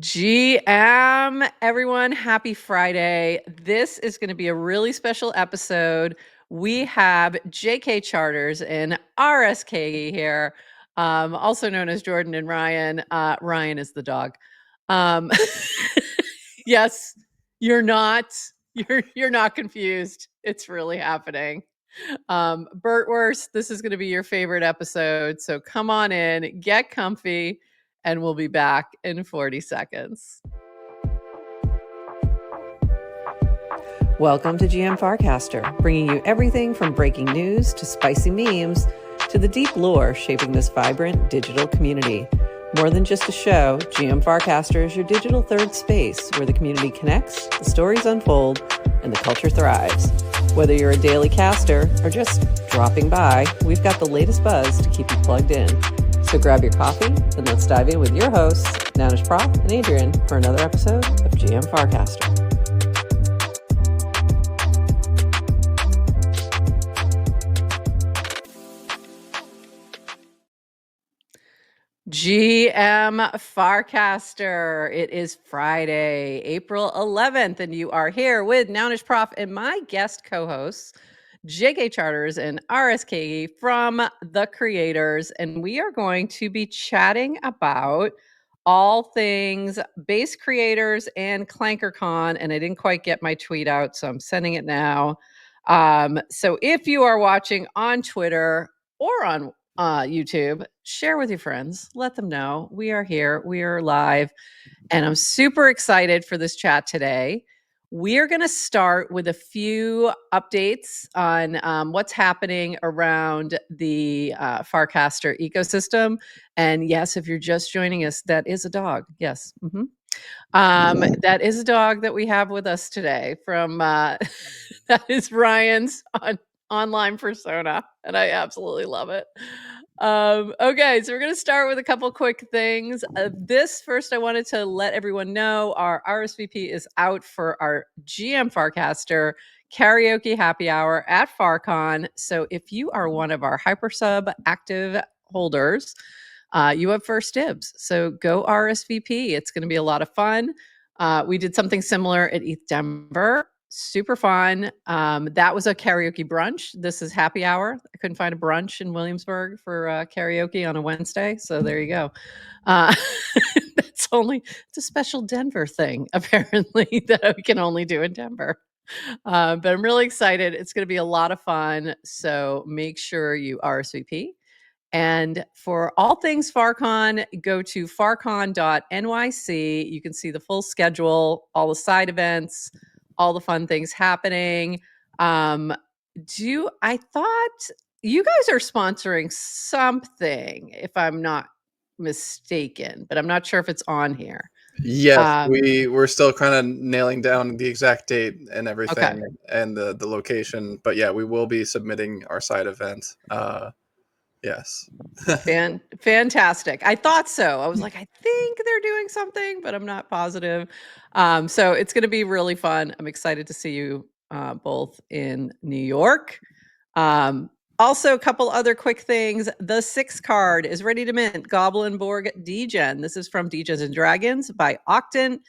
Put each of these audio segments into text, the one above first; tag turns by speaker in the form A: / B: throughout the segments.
A: GM, everyone, happy Friday. This is going to be a really special episode. We have JK Charters and RSK here, also known as Jordan and Ryan. Ryan is the dog. Um, yes, you're not. You're not confused. It's really happening. Burtworst, this is going to be your favorite episode. So come on in, get comfy, and we'll be back in 40 seconds. Welcome to GM Farcaster, bringing you everything from breaking news to spicy memes to the deep lore shaping this vibrant digital community. More than just a show, GM Farcaster is your digital third space where the community connects, the stories unfold, and the culture thrives. Whether you're a daily caster or just dropping by, we've got the latest buzz to keep you plugged in. So grab your coffee and let's dive in with your hosts, Nanish Prof and Adrian, for another episode of GM Farcaster. GM Farcaster. It is Friday, April 11th, and you are here with Nanish Prof and my guest co-hosts, JK Charters and RSK from The Creators, and we are going to be chatting about all things base creators and Clankercon, and I didn't quite get my tweet out, so I'm sending it now. So if you are watching on Twitter or on YouTube, share with your friends, let them know we are here, we are live, and I'm super excited for this chat today. We are going to start with a few updates on what's happening around the Farcaster ecosystem. And yes, if you're just joining us, that is a dog. Yes. That is a dog that we have with us today from that is Ryan's online persona, and I absolutely love it. Okay, so we're going to start with a couple quick things. This first, I wanted to let everyone know our RSVP is out for our GM Farcaster karaoke happy hour at FarCon. So if you are one of our hypersub active holders, you have first dibs. So go RSVP. It's going to be a lot of fun. We did something similar at ETH Denver. Super fun. That was a karaoke brunch. This is happy hour. I couldn't find a brunch in Williamsburg for karaoke on a Wednesday. So there you go. It's a special Denver thing, apparently, that we can only do in Denver. But I'm really excited. It's going to be a lot of fun. So make sure you RSVP. And for all things FarCon, go to farcon.nyc. You can see the full schedule, all the side events, all the fun things happening. I thought you guys are sponsoring something, if I'm not mistaken, but I'm not sure if it's on here.
B: Yes, we're still kind of nailing down the exact date and everything, and the location. But yeah, we will be submitting our side event. Yes.
A: Fantastic. I thought so. I was like, I think they're doing something, but I'm not positive. So it's going to be really fun. I'm excited to see you both in New York. Also, a couple other quick things. The 6 card is ready to mint. Goblinborg Degen. This is from Degen Dragons by Octant.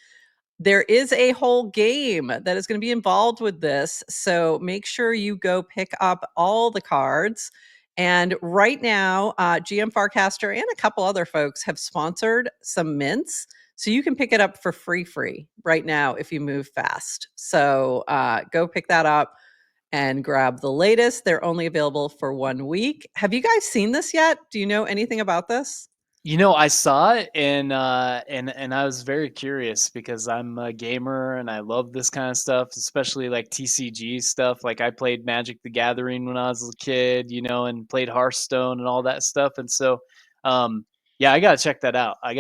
A: There is a whole game that is going to be involved with this. So make sure you go pick up all the cards. And right now, GM Farcaster and a couple other folks have sponsored some mints. So you can pick it up for free right now if you move fast. So go pick that up and grab the latest. They're only available for 1 week. Have you guys seen this yet? Do you know anything about this?
C: You know, I saw it and I was very curious because I'm a gamer and I love this kind of stuff, especially like TCG stuff. Like I played Magic the Gathering when I was a kid, you know, and played Hearthstone and all that stuff. And so, yeah, I gotta check that out.
A: I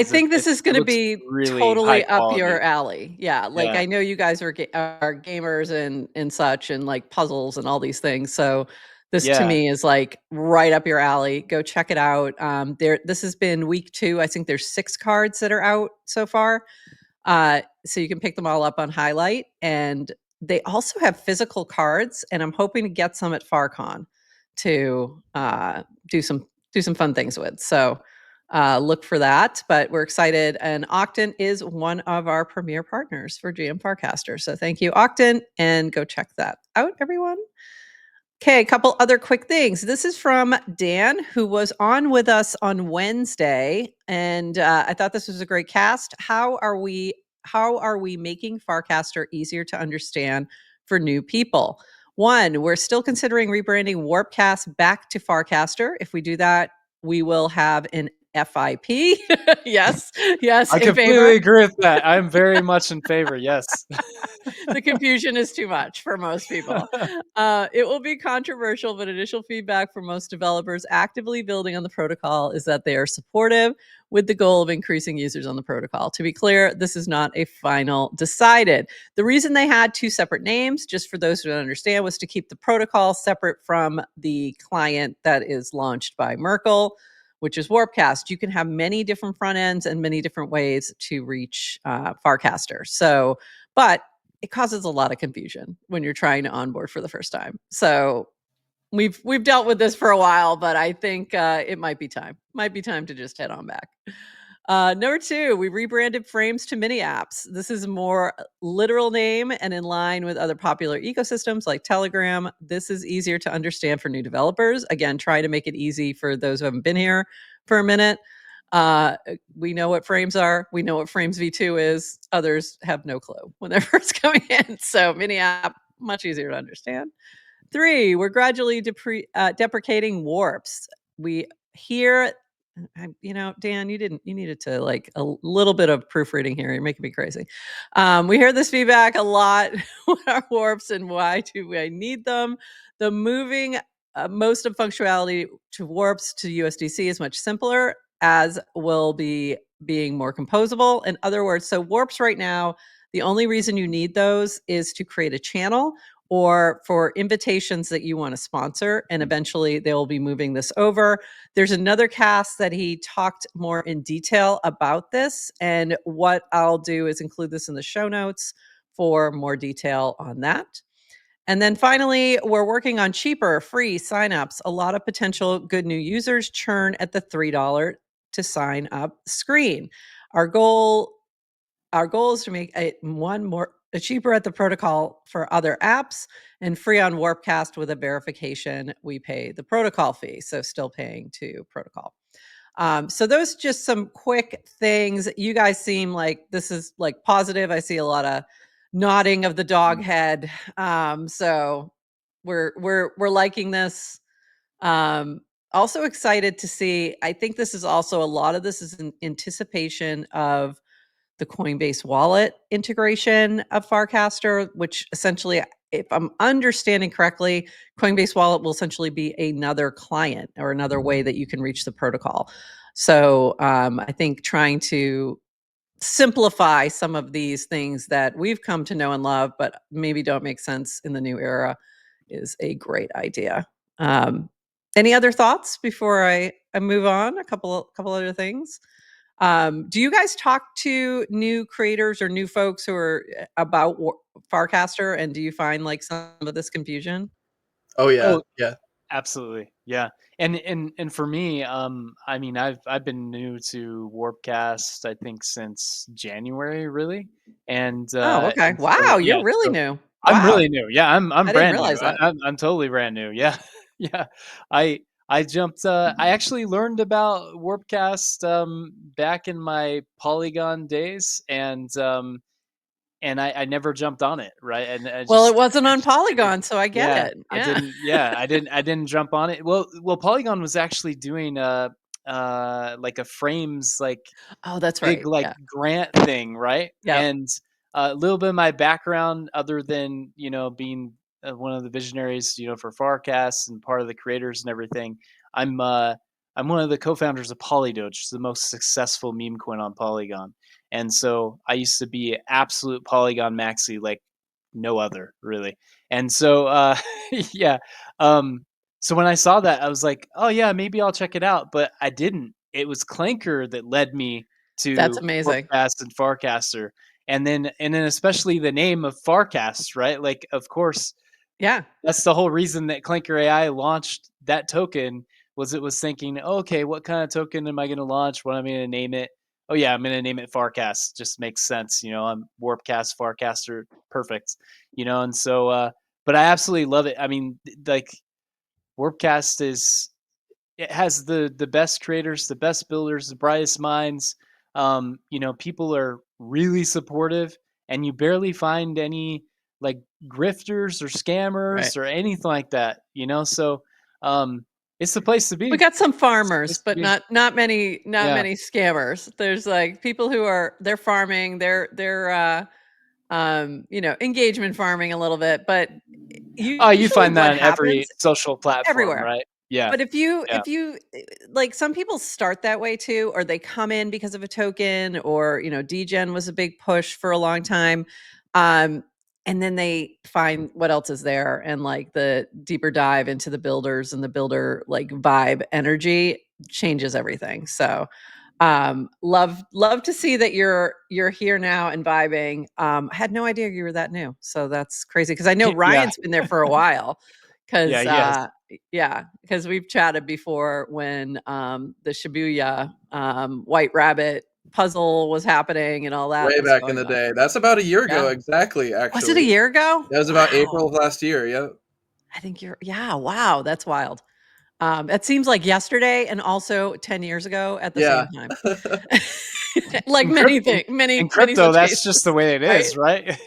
A: think this is going to be
C: really
A: totally up your alley. Yeah, like
C: Yeah.
A: I know you guys are gamers and such, and like puzzles and all these things. So this to me is like right up your alley. Go check it out. This has been week 2. I think there's 6 cards that are out so far. So you can pick them all up on Highlight, and they also have physical cards. And I'm hoping to get some at FarCon to do some fun things with. So look for that. But we're excited. And Octant is one of our premier partners for GM Farcaster. So thank you, Octant, and go check that out, everyone. Okay, a couple other quick things. This is from Dan, who was on with us on Wednesday, and I thought this was a great cast. How are we making Farcaster easier to understand for new people? One, we're still considering rebranding Warpcast back to Farcaster. If we do that, we will have an FIP. Yes,
C: I
A: in
C: completely
A: favor.
C: agree with that. I'm very much in favor. Yes.
A: The confusion is too much for most people. It will be controversial, but initial feedback from most developers actively building on the protocol is that they are supportive with the goal of increasing users on the protocol. To be clear, this is not a final decided. The reason they had two separate names, just for those who don't understand, was to keep the protocol separate from the client that is launched by Merkle, which is Warpcast. You can have many different front ends and many different ways to reach Farcaster. So, but it causes a lot of confusion when you're trying to onboard for the first time. So we've dealt with this for a while, but I think it might be time. Might be time to just head on back. Number two, we rebranded Frames to MiniApps. This is a more literal name and in line with other popular ecosystems like Telegram. This is easier to understand for new developers. Again, try to make it easy for those who haven't been here for a minute. We know what frames are. We know what frames v2 is. Others have no clue when they're first coming in. So MiniApp, much easier to understand. Three, we're gradually deprecating warps. We hear, Dan, you needed to like a little bit of proofreading here. You're making me crazy. We hear this feedback a lot. What are warps and why do I need them? The moving most of functionality to warps to USDC is much simpler, as will be being more composable. In other words, so warps right now, the only reason you need those is to create a channel or for invitations that you want to sponsor. And eventually they will be moving this over. There's another cast that he talked more in detail about this. And what I'll do is include this in the show notes for more detail on that. And then finally, we're working on cheaper, free signups. A lot of potential good new users churn at the $3 to sign up screen. Our goal is to make it cheaper at the protocol for other apps and free on Warpcast with a verification. We pay the protocol fee, so still paying to protocol. So those just some quick things. You guys seem like this is like positive. I see a lot of nodding of the dog head. So we're liking this. Also excited to see. I think this is also a lot of this is in anticipation of the Coinbase wallet integration of Farcaster, which essentially, if I'm understanding correctly, Coinbase wallet will essentially be another client or another way that you can reach the protocol. So I think trying to simplify some of these things that we've come to know and love, but maybe don't make sense in the new era is a great idea. Any other thoughts before I move on? A couple other things. Do you guys talk to new creators or new folks who are about Farcaster, and do you find like some of this confusion?
B: Oh yeah,
C: Oh,
B: yeah.
C: absolutely. Yeah. And for me, I mean, I've been new to Warpcast, I think since January, really.
A: Oh, okay.
C: And so
A: Wow,
C: yeah,
A: you're really
C: so
A: new.
C: I'm
A: Wow,
C: really new. Yeah, I'm
A: I didn't
C: brand new.
A: realize that.
C: I'm totally brand new. Yeah. Yeah. I I jumped I actually learned about Warpcast back in my Polygon days, and I never jumped on it, right? And I
A: Well, it
C: just
A: wasn't
C: I
A: on
C: just figured,
A: Polygon, so I get
C: yeah,
A: it. Yeah.
C: I didn't jump on it. Well, Polygon was actually doing like a frames like
A: Oh, that's
C: big
A: right.
C: like
A: Yeah.
C: grant thing, right?
A: Yep.
C: And a little bit of my background, other than being one of the visionaries, for Farcast and part of the creators and everything. I'm uh, I'm one of the co-founders of Polydoge, the most successful meme coin on Polygon, and so I used to be absolute Polygon maxi, like no other really. And so yeah, um, so when I saw that, I was like, oh yeah, maybe I'll check it out, but I didn't. It was Clanker that led me
A: That's
C: to
A: amazing.
C: Warpcast and Farcaster, and then especially the name of Farcast, right? Like, of course,
A: Yeah.
C: that's the whole reason that Clanker AI launched that token, was thinking, okay, what kind of token am I going to launch? What am I going to name it? Oh yeah, I'm going to name it Farcast. Just makes sense, I'm Warpcast, Farcaster, perfect, And so, but I absolutely love it. I mean, like Warpcast it has the best creators, the best builders, the brightest minds. People are really supportive, and you barely find any like grifters or scammers or anything like that. So it's the place to be.
A: We got some farmers, but not many
C: Yeah.
A: scammers. There's like people who they're farming, they're engagement farming a little bit, but
C: you find that
A: what
C: on every
A: happens
C: social platform,
A: everywhere.
C: right? Yeah.
A: But if you like, some people start that way too, or they come in because of a token, or Degen was a big push for a long time. And then they find what else is there, and like the deeper dive into the builders and the builder like vibe energy changes everything. So love to see that you're here now and vibing. I had no idea you were that new, so that's crazy, because I know Ryan's been there for a while. Because because we've chatted before when the Shibuya White Rabbit puzzle was happening and all that
B: Way
A: was
B: back in
A: going
B: the
A: on.
B: day. That's about a year ago,
A: Yeah.
B: exactly.
A: Was it a
B: Actually,
A: year ago?
B: that was about April
A: Wow.
B: of last year. Yep.
A: I think wow, that's wild. It seems like yesterday, and also 10 years ago at the
B: Yeah.
A: same time. Like
C: In
A: many
C: in
A: many
C: crypto,
A: such
C: that's
A: cases,
C: just the way it
A: right?
C: is, right?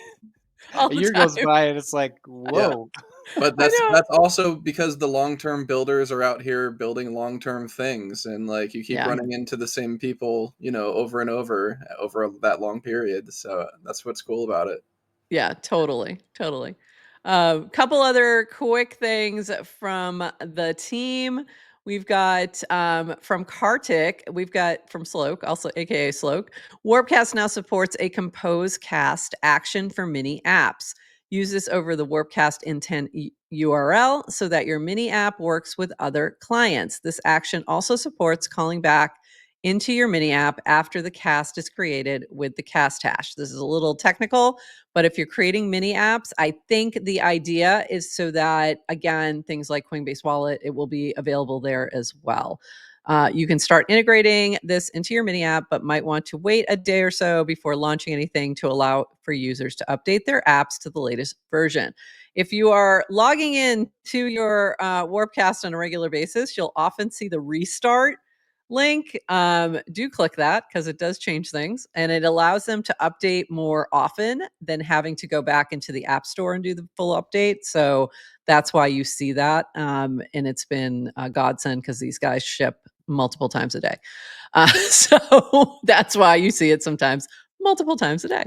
A: All
C: A
A: the
C: year goes
A: time.
C: by and it's like,
B: Yeah.
C: whoa.
B: But
A: I
B: that's
A: know.
B: that's also because the long-term builders are out here building long-term things, and like you keep
A: Yeah.
B: running into the same people, over and over that long period. So that's what's cool about it.
A: Yeah, totally. Couple other quick things from the team. We've got from Kartik, we've got from Sloke, also aka Sloke. Warpcast now supports a compose cast action for MiniApps. Use this over the Warpcast intent URL so that your mini app works with other clients. This action also supports calling back into your mini app after the cast is created with the cast hash. This is a little technical, but if you're creating mini apps, I think the idea is so that, again, things like Coinbase Wallet, it will be available there as well. You can start integrating this into your mini app, but might want to wait a day or so before launching anything to allow for users to update their apps to the latest version. If you are logging in to your Warpcast on a regular basis, you'll often see the restart link. Do click that, because it does change things, and it allows them to update more often than having to go back into the app store and do the full update. So that's why you see that. And it's been a godsend, because these guys ship multiple times a day. So that's why you see it sometimes multiple times a day.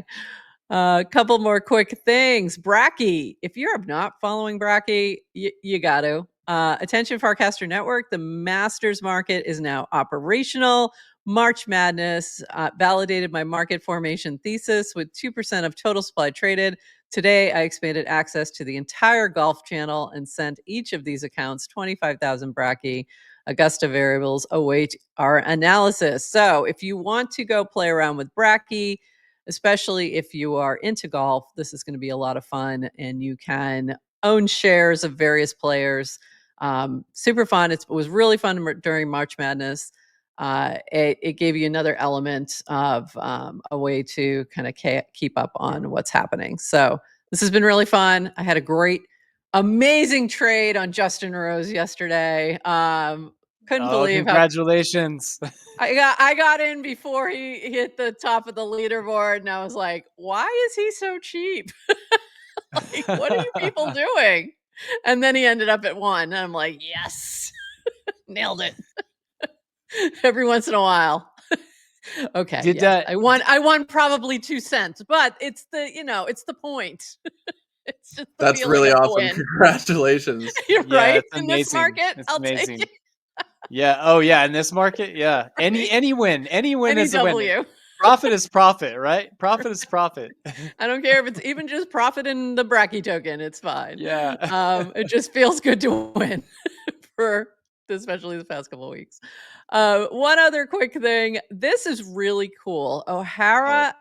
A: A couple more quick things. Brackey. If you're not following Brackey, you got to. Attention Farcaster Network, the Masters market is now operational. March Madness validated my market formation thesis with 2% of total supply traded. Today, I expanded access to the entire golf channel and sent each of these accounts 25,000 Brackey. Augusta variables await our analysis. So if you want to go play around with Brackey, especially if you are into golf, this is going to be a lot of fun, and you can own shares of various players. Super fun. It was really fun during March Madness. It gave you another element of a way to kind of keep up on what's happening. So this has been really fun. I had a great, amazing trade on Justin Rose yesterday. Couldn't believe how
C: Congratulations.
A: I got in before he hit the top of the leaderboard, and I was like, why is he so cheap? Like, what are you people doing? And then he ended up at 1, and I'm like, yes, nailed it. Every once in a while. Okay,
C: Did
A: yes.
C: that
A: I won probably 2 cents, but it's the point. It's just the
B: That's
A: feeling
B: really
A: of the
B: awesome.
A: win.
B: Congratulations.
A: You're
C: Yeah,
A: right.
C: it's
A: In this
C: amazing.
A: market,
C: It's
A: I'll take
C: amazing.
A: it.
C: Yeah. Oh yeah, in this market, yeah.
A: Right?
C: Any win
A: Any
C: is a win.
A: W.
C: Profit is profit, right? Profit is profit.
A: I don't care if it's even just profit in the Brackey token, it's fine.
C: Yeah.
A: It just feels good to win for especially the past couple of weeks. One other quick thing. This is really cool.
C: Oh,
A: Ohara-ai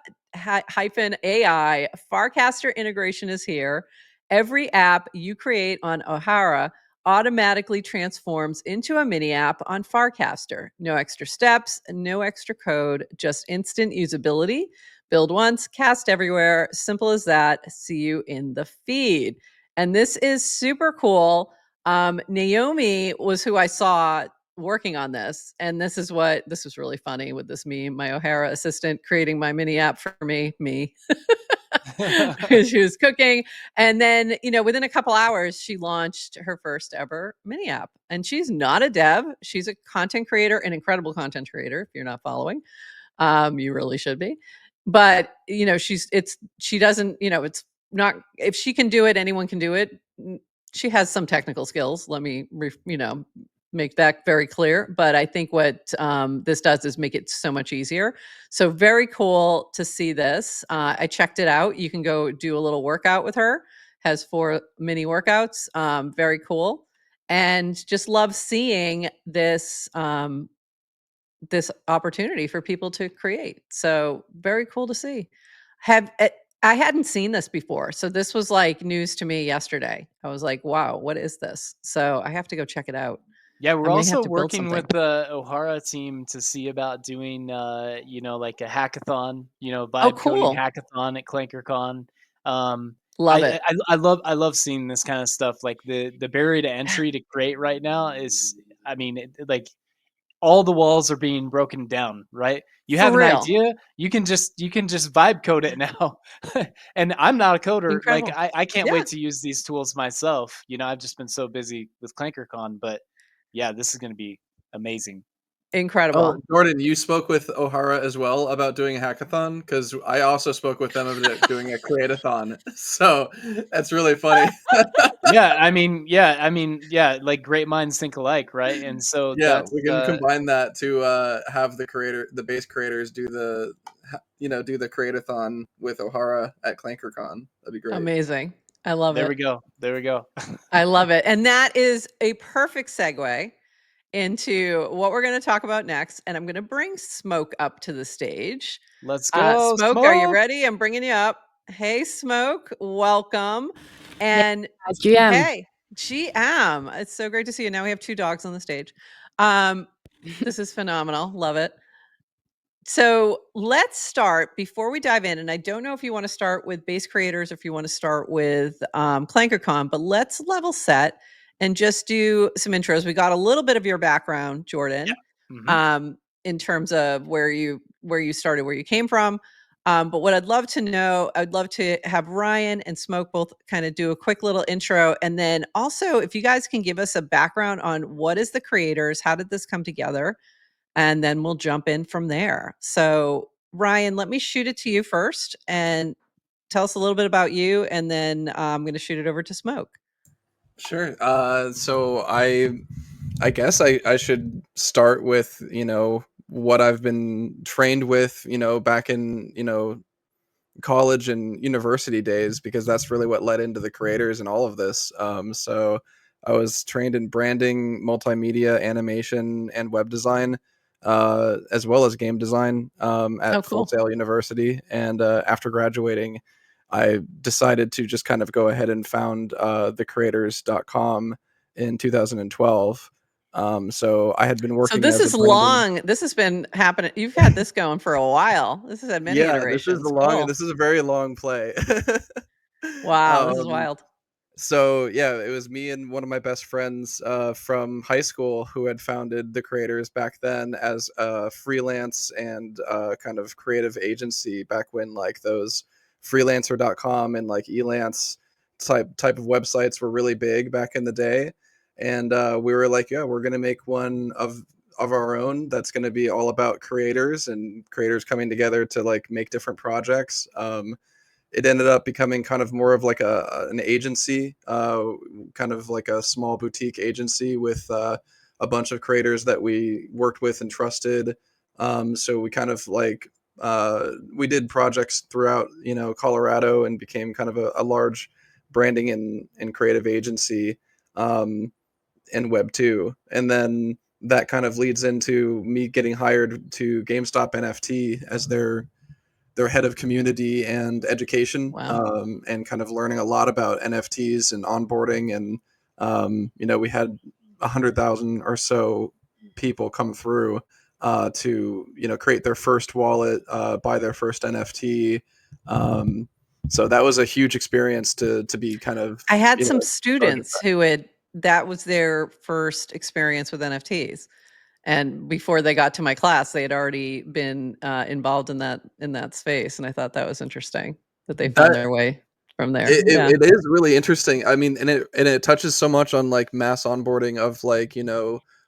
A: Farcaster integration is here. Every app you create on Ohara automatically transforms into a mini app on Farcaster. No extra steps, no extra code, just instant usability. Build once, cast everywhere. Simple as that. See you in the feed. And this is super cool. Naomi was who I saw working on this. And this was really funny with this meme, my Ohara assistant creating my mini app for me. She was cooking. And then, within a couple hours, she launched her first ever mini app. And she's not a dev. She's a content creator, an incredible content creator. If you're not following, you really should be. But, she doesn't, it's not, if she can do it, anyone can do it. She has some technical skills. Let me, make that very clear. But I think what this does is make it so much easier. So very cool to see this. I checked it out. You can go do a little workout with her. Has 4 mini workouts. Very cool. And just love seeing this this opportunity for people to create. So very cool to see. I hadn't seen this before. So this was like news to me yesterday. I was like, wow, what is this? So I have to go check it out.
C: Yeah, we're
A: I may have
C: also
A: to build
C: working
A: something.
C: with the Ohara team to see about doing, like a hackathon,
A: Oh,
C: vibe coding
A: cool.
C: hackathon at Clankercon. Um,
A: Love it.
C: I love seeing this kind of stuff. Like the barrier to entry to create right now is, I mean, like all the walls are being broken down. Right, you
A: For
C: have an
A: real.
C: idea, you can just vibe code it now. And I'm not a coder. Like
A: Incredible.
C: I can't
A: Yeah.
C: wait to use these tools myself. I've just been so busy with Clankercon, but yeah, this is going to be amazing.
B: Oh,
A: Incredible.
B: Jordan, you spoke with Ohara as well about doing a hackathon because I also spoke with them about doing a create-a-thon. So that's really funny.
C: Yeah, like great minds think alike, right? And so
B: Yeah,
C: that's
B: we can combine that to have the base creators do do the create-a-thon with Ohara at Clankercon. That'd be great.
A: Amazing. I love
C: there
A: it.
C: we go. There we go.
A: I love it. And that is a perfect segue into what we're going to talk about next. And I'm going to bring Smoke up to the stage.
C: Let's go,
A: Smoke, are you
C: Smoke.
A: ready? I'm bringing you up. Hey, Smoke, welcome.
D: Hey,
A: And
D: as GM.
A: hey, GM, it's so great to see you. Now we have 2 dogs on the stage. This is phenomenal. Love it. So let's start before we dive in. And I don't know if you want to start with base creators or if you want to start with Clankercon, but let's level set and just do some intros. We got a little bit of your background, Jordan, in terms of where you started, where you came from. But what I'd love to know, I'd love to have Ryan and Smoke both kind of do a quick little intro. And then also, if you guys can give us a background on what is the creators, how did this come together? And then we'll jump in from there. So, Ryan, let me shoot it to you first and tell us a little bit about you. And then I'm going to shoot it over to Smoke.
B: Sure. So I guess I should start with, what I've been trained with, back in, college and university days, because that's really what led into the creators and all of this. So I was trained in branding, multimedia, animation, and web design, as well as game design at Full
A: Cool.
B: Sail University. And after graduating, I decided to just kind of go ahead and found thecreators.com in 2012. So I had been working.
A: So this
B: as
A: is
B: a branding.
A: long. This has been happening. You've had this going for a while. This has had many iterations. Cool.
B: This is a very long play.
A: Wow, this is
B: um,
A: wild.
B: so yeah, it was me and one of my best friends from high school who had founded the creators back then as a freelance and kind of creative agency back when like those freelancer.com and like elance type of websites were really big back in the day. And we were like, yeah, we're gonna make one of our own that's going to be all about creators and creators coming together to like make different projects. It ended up becoming kind of more of like an agency, kind of like a small boutique agency with a bunch of creators that we worked with and trusted. So we kind of like we did projects throughout, Colorado, and became kind of a large branding and creative agency in Web 2. And then that kind of leads into me getting hired to GameStop NFT as their head of community and education.
A: Wow.
B: And kind of learning a lot about NFTs and onboarding and We had 100,000 or so people come through to create their first wallet, buy their first NFT. So that was a huge experience to be kind of.
A: I had some students who that was their first experience with NFTs. And before they got to my class, they had already been involved in that space. And I thought that was interesting that they found their way from there.
B: It is really interesting. I mean, and it touches so much on like mass onboarding of like,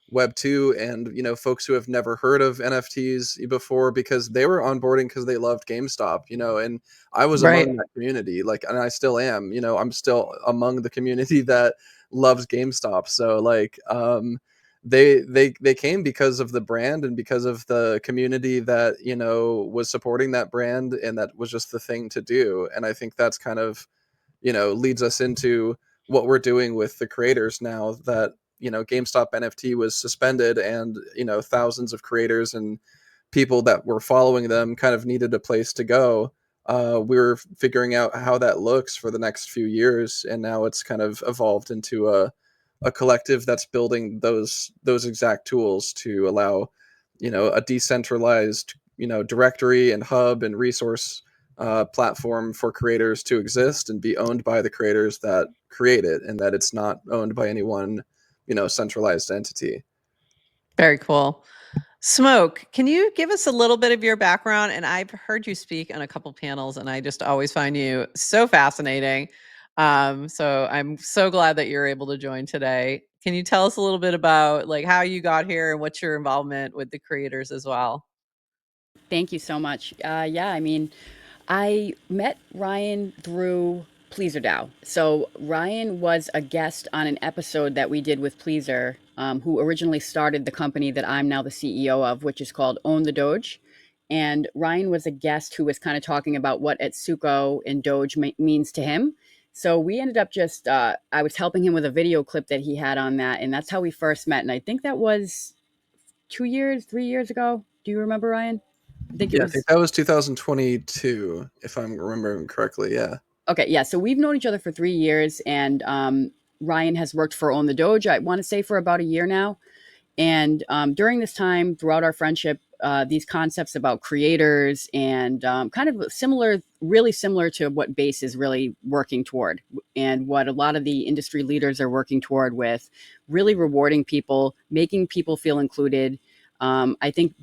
B: Web 2 and, folks who have never heard of NFTs before, because they were onboarding because they loved GameStop, and I was among that community, like, and I still am, I'm still among the community that loves GameStop. So like, they came because of the brand and because of the community that, was supporting that brand, and that was just the thing to do. And I think that's kind of, leads us into what we're doing with the creators now that, GameStop NFT was suspended, and, thousands of creators and people that were following them kind of needed a place to go. We were figuring out how that looks for the next few years, and now it's kind of evolved into a collective that's building those exact tools to allow, a decentralized, directory and hub and resource platform for creators to exist and be owned by the creators that create it, and that it's not owned by any one, centralized entity.
A: Very cool. Smoke, can you give us a little bit of your background? And I've heard you speak on a couple panels, and I just always find you so fascinating. So I'm so glad that you're able to join today. Can you tell us a little bit about like how you got here and what's your involvement with the creators as well?
D: Thank you so much. Yeah, I mean, I met Ryan through Pleaser DAO. So Ryan was a guest on an episode that we did with Pleaser, who originally started the company that I'm now the CEO of, which is called Own the Doge. And Ryan was a guest who was kind of talking about what Etsuko and Doge means to him. So we ended up just, I was helping him with a video clip that he had on that. And that's how we first met. And I think that was 3 years ago. Do you remember, Ryan?
B: I think that was 2022, if I'm remembering correctly. Yeah.
D: Okay. Yeah. So we've known each other for 3 years, and Ryan has worked for Own the Doge, I want to say, for about a year now. And during this time, throughout our friendship, these concepts about creators and kind of really similar to what Base is really working toward, and what a lot of the industry leaders are working toward, with really rewarding people, making people feel included. I think,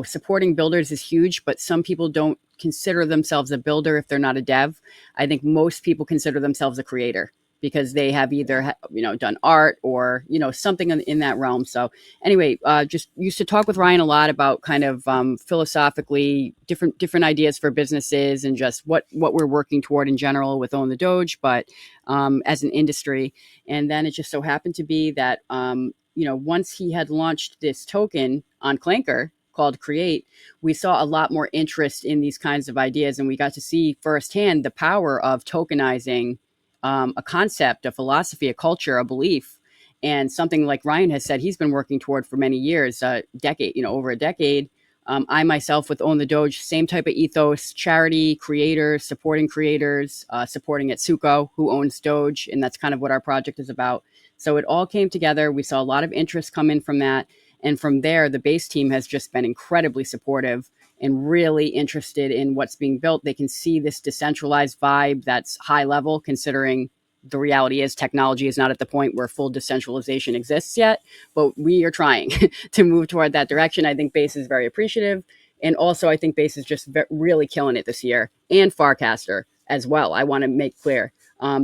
D: supporting builders is huge, but some people don't consider themselves a builder if they're not a dev. I think most people consider themselves a creator because they have either done art or something in that realm. So anyway, just used to talk with Ryan a lot about kind of philosophically different ideas for businesses, and just what we're working toward in general with Own the Doge, but as an industry. And then it just so happened to be that once he had launched this token on Clanker called Create, we saw a lot more interest in these kinds of ideas, and we got to see firsthand the power of tokenizing a concept, a philosophy, a culture, a belief, and something like Ryan has said he's been working toward for many years, over a decade. I myself with Own the Doge, same type of ethos: charity, creators, supporting Etsuko, who owns Doge, and that's kind of what our project is about. So it all came together. We saw a lot of interest come in from that. And from there, the Base team has just been incredibly supportive and really interested in what's being built. They can see this decentralized vibe that's high level, considering the reality is technology is not at the point where full decentralization exists yet, but we are trying to move toward that direction. I think Base is very appreciative. And also, I think Base is just really killing it this year, and Farcaster as well. I want to make clear.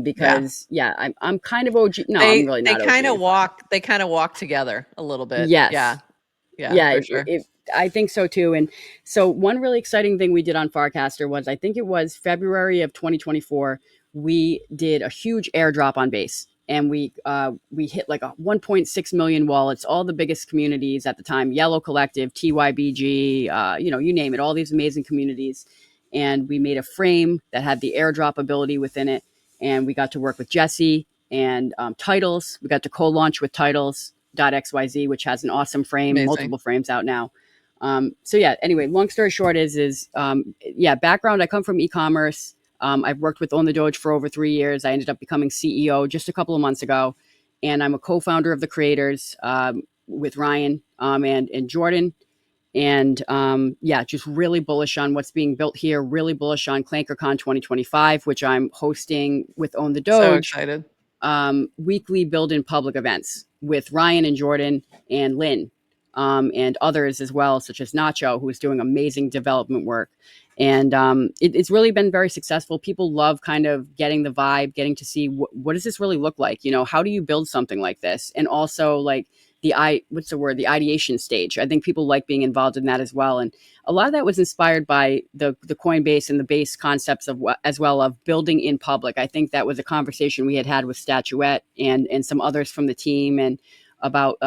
D: Because I'm kind of OG. No, I'm really not.
A: They kind of walk together a little bit.
D: Yes.
A: Yeah, for sure.
D: I think so too. And so one really exciting thing we did on Farcaster was, I think it was February of 2024, we did a huge airdrop on Base. And we hit like 1.6 million wallets, all the biggest communities at the time: Yellow Collective, TYBG, you name it, all these amazing communities. And we made a frame that had the airdrop ability within it. And we got to work with Jesse and Titles. We got to co-launch with Titles.xyz, which has an awesome frame,
A: Amazing.
D: Multiple frames out now. Anyway, long story short is background. I come from e-commerce. I've worked with Own the Doge for over 3 years. I ended up becoming CEO just a couple of months ago. and I'm a co-founder of the creators with Ryan and Jordan. And just really bullish on what's being built here. Really bullish on Clankercon 2025, which I'm hosting with Own the
A: So
D: Doge.
A: excited.
D: Weekly build-in public events with Ryan and Jordan and Lynn, and others as well, such as Nacho, who is doing amazing development work. And it's really been very successful. People love kind of getting the vibe, getting to see what does this really look like? You know, how do you build something like this? And also like the ideation stage. I think people like being involved in that as well. And a lot of that was inspired by the Coinbase and the base concepts of as well of building in public. I think that was a conversation we had with Statuette and some others from the team, and about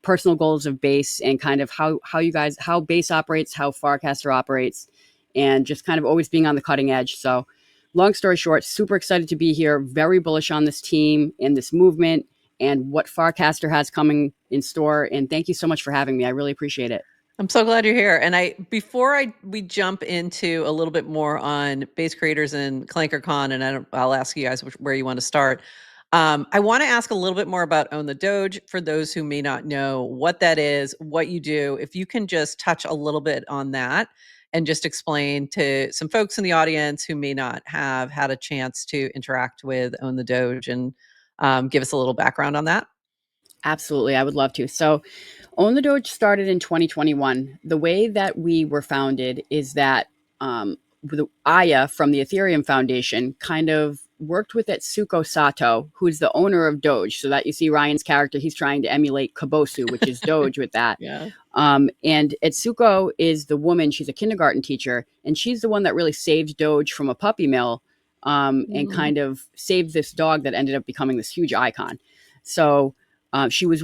D: personal goals of base and kind of how base operates, how Farcaster operates, and just kind of always being on the cutting edge. So long story short, super excited to be here, very bullish on this team and this movement and what Farcaster has coming in store. And thank you so much for having me. I really appreciate it.
A: I'm so glad you're here. And before we jump into a little bit more on base creators and Clankercon, and I'll ask you guys where you want to start. I want to ask a little bit more about Own the Doge for those who may not know what that is, what you do. If you can just touch a little bit on that and just explain to some folks in the audience who may not have had a chance to interact with Own the Doge, and give us a little background on that.
D: Absolutely. I would love to. So Own the Doge started in 2021. The way that we were founded is that Aya from the Ethereum Foundation kind of worked with Etsuko Sato, who's the owner of Doge. So that you see Ryan's character, he's trying to emulate Kabosu, which is Doge with that.
A: Yeah.
D: And Etsuko is the woman, she's a kindergarten teacher, and she's the one that really saved Doge from a puppy mill, and kind of saved this dog that ended up becoming this huge icon. So she was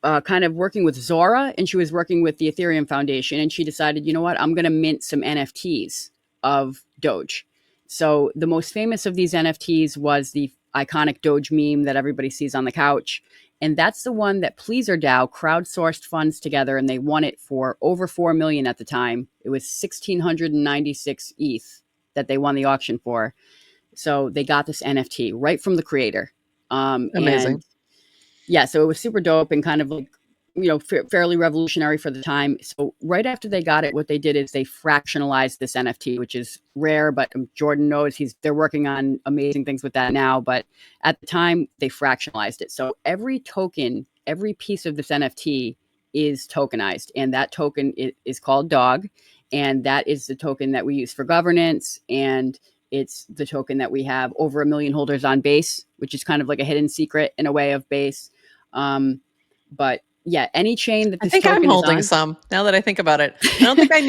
D: kind of working with Zora, and she was working with the Ethereum Foundation, and she decided, you know what, I'm going to mint some NFTs of Doge. So the most famous of these NFTs was the iconic Doge meme that everybody sees on the couch. And that's the one that Pleaser DAO crowdsourced funds together, and they won it for over 4 million at the time. It was 1,696 ETH that they won the auction for. So they got this NFT right from the creator.
A: Amazing.
D: And yeah, so it was super dope and kind of like, you know, fairly revolutionary for the time. So right after they got it, what they did is they fractionalized this NFT, which is rare, but Jordan knows they're working on amazing things with that now. But at the time, they fractionalized it. So every token, every piece of this NFT is tokenized, and that token is called Dog, and that is the token that we use for governance, and it's the token that we have over 1 million holders on Base, which is kind of like a hidden secret in a way of Base. But yeah, any chain that this
A: I think
D: token
A: I'm holding
D: is on,
A: some now that I think about it. I don't think I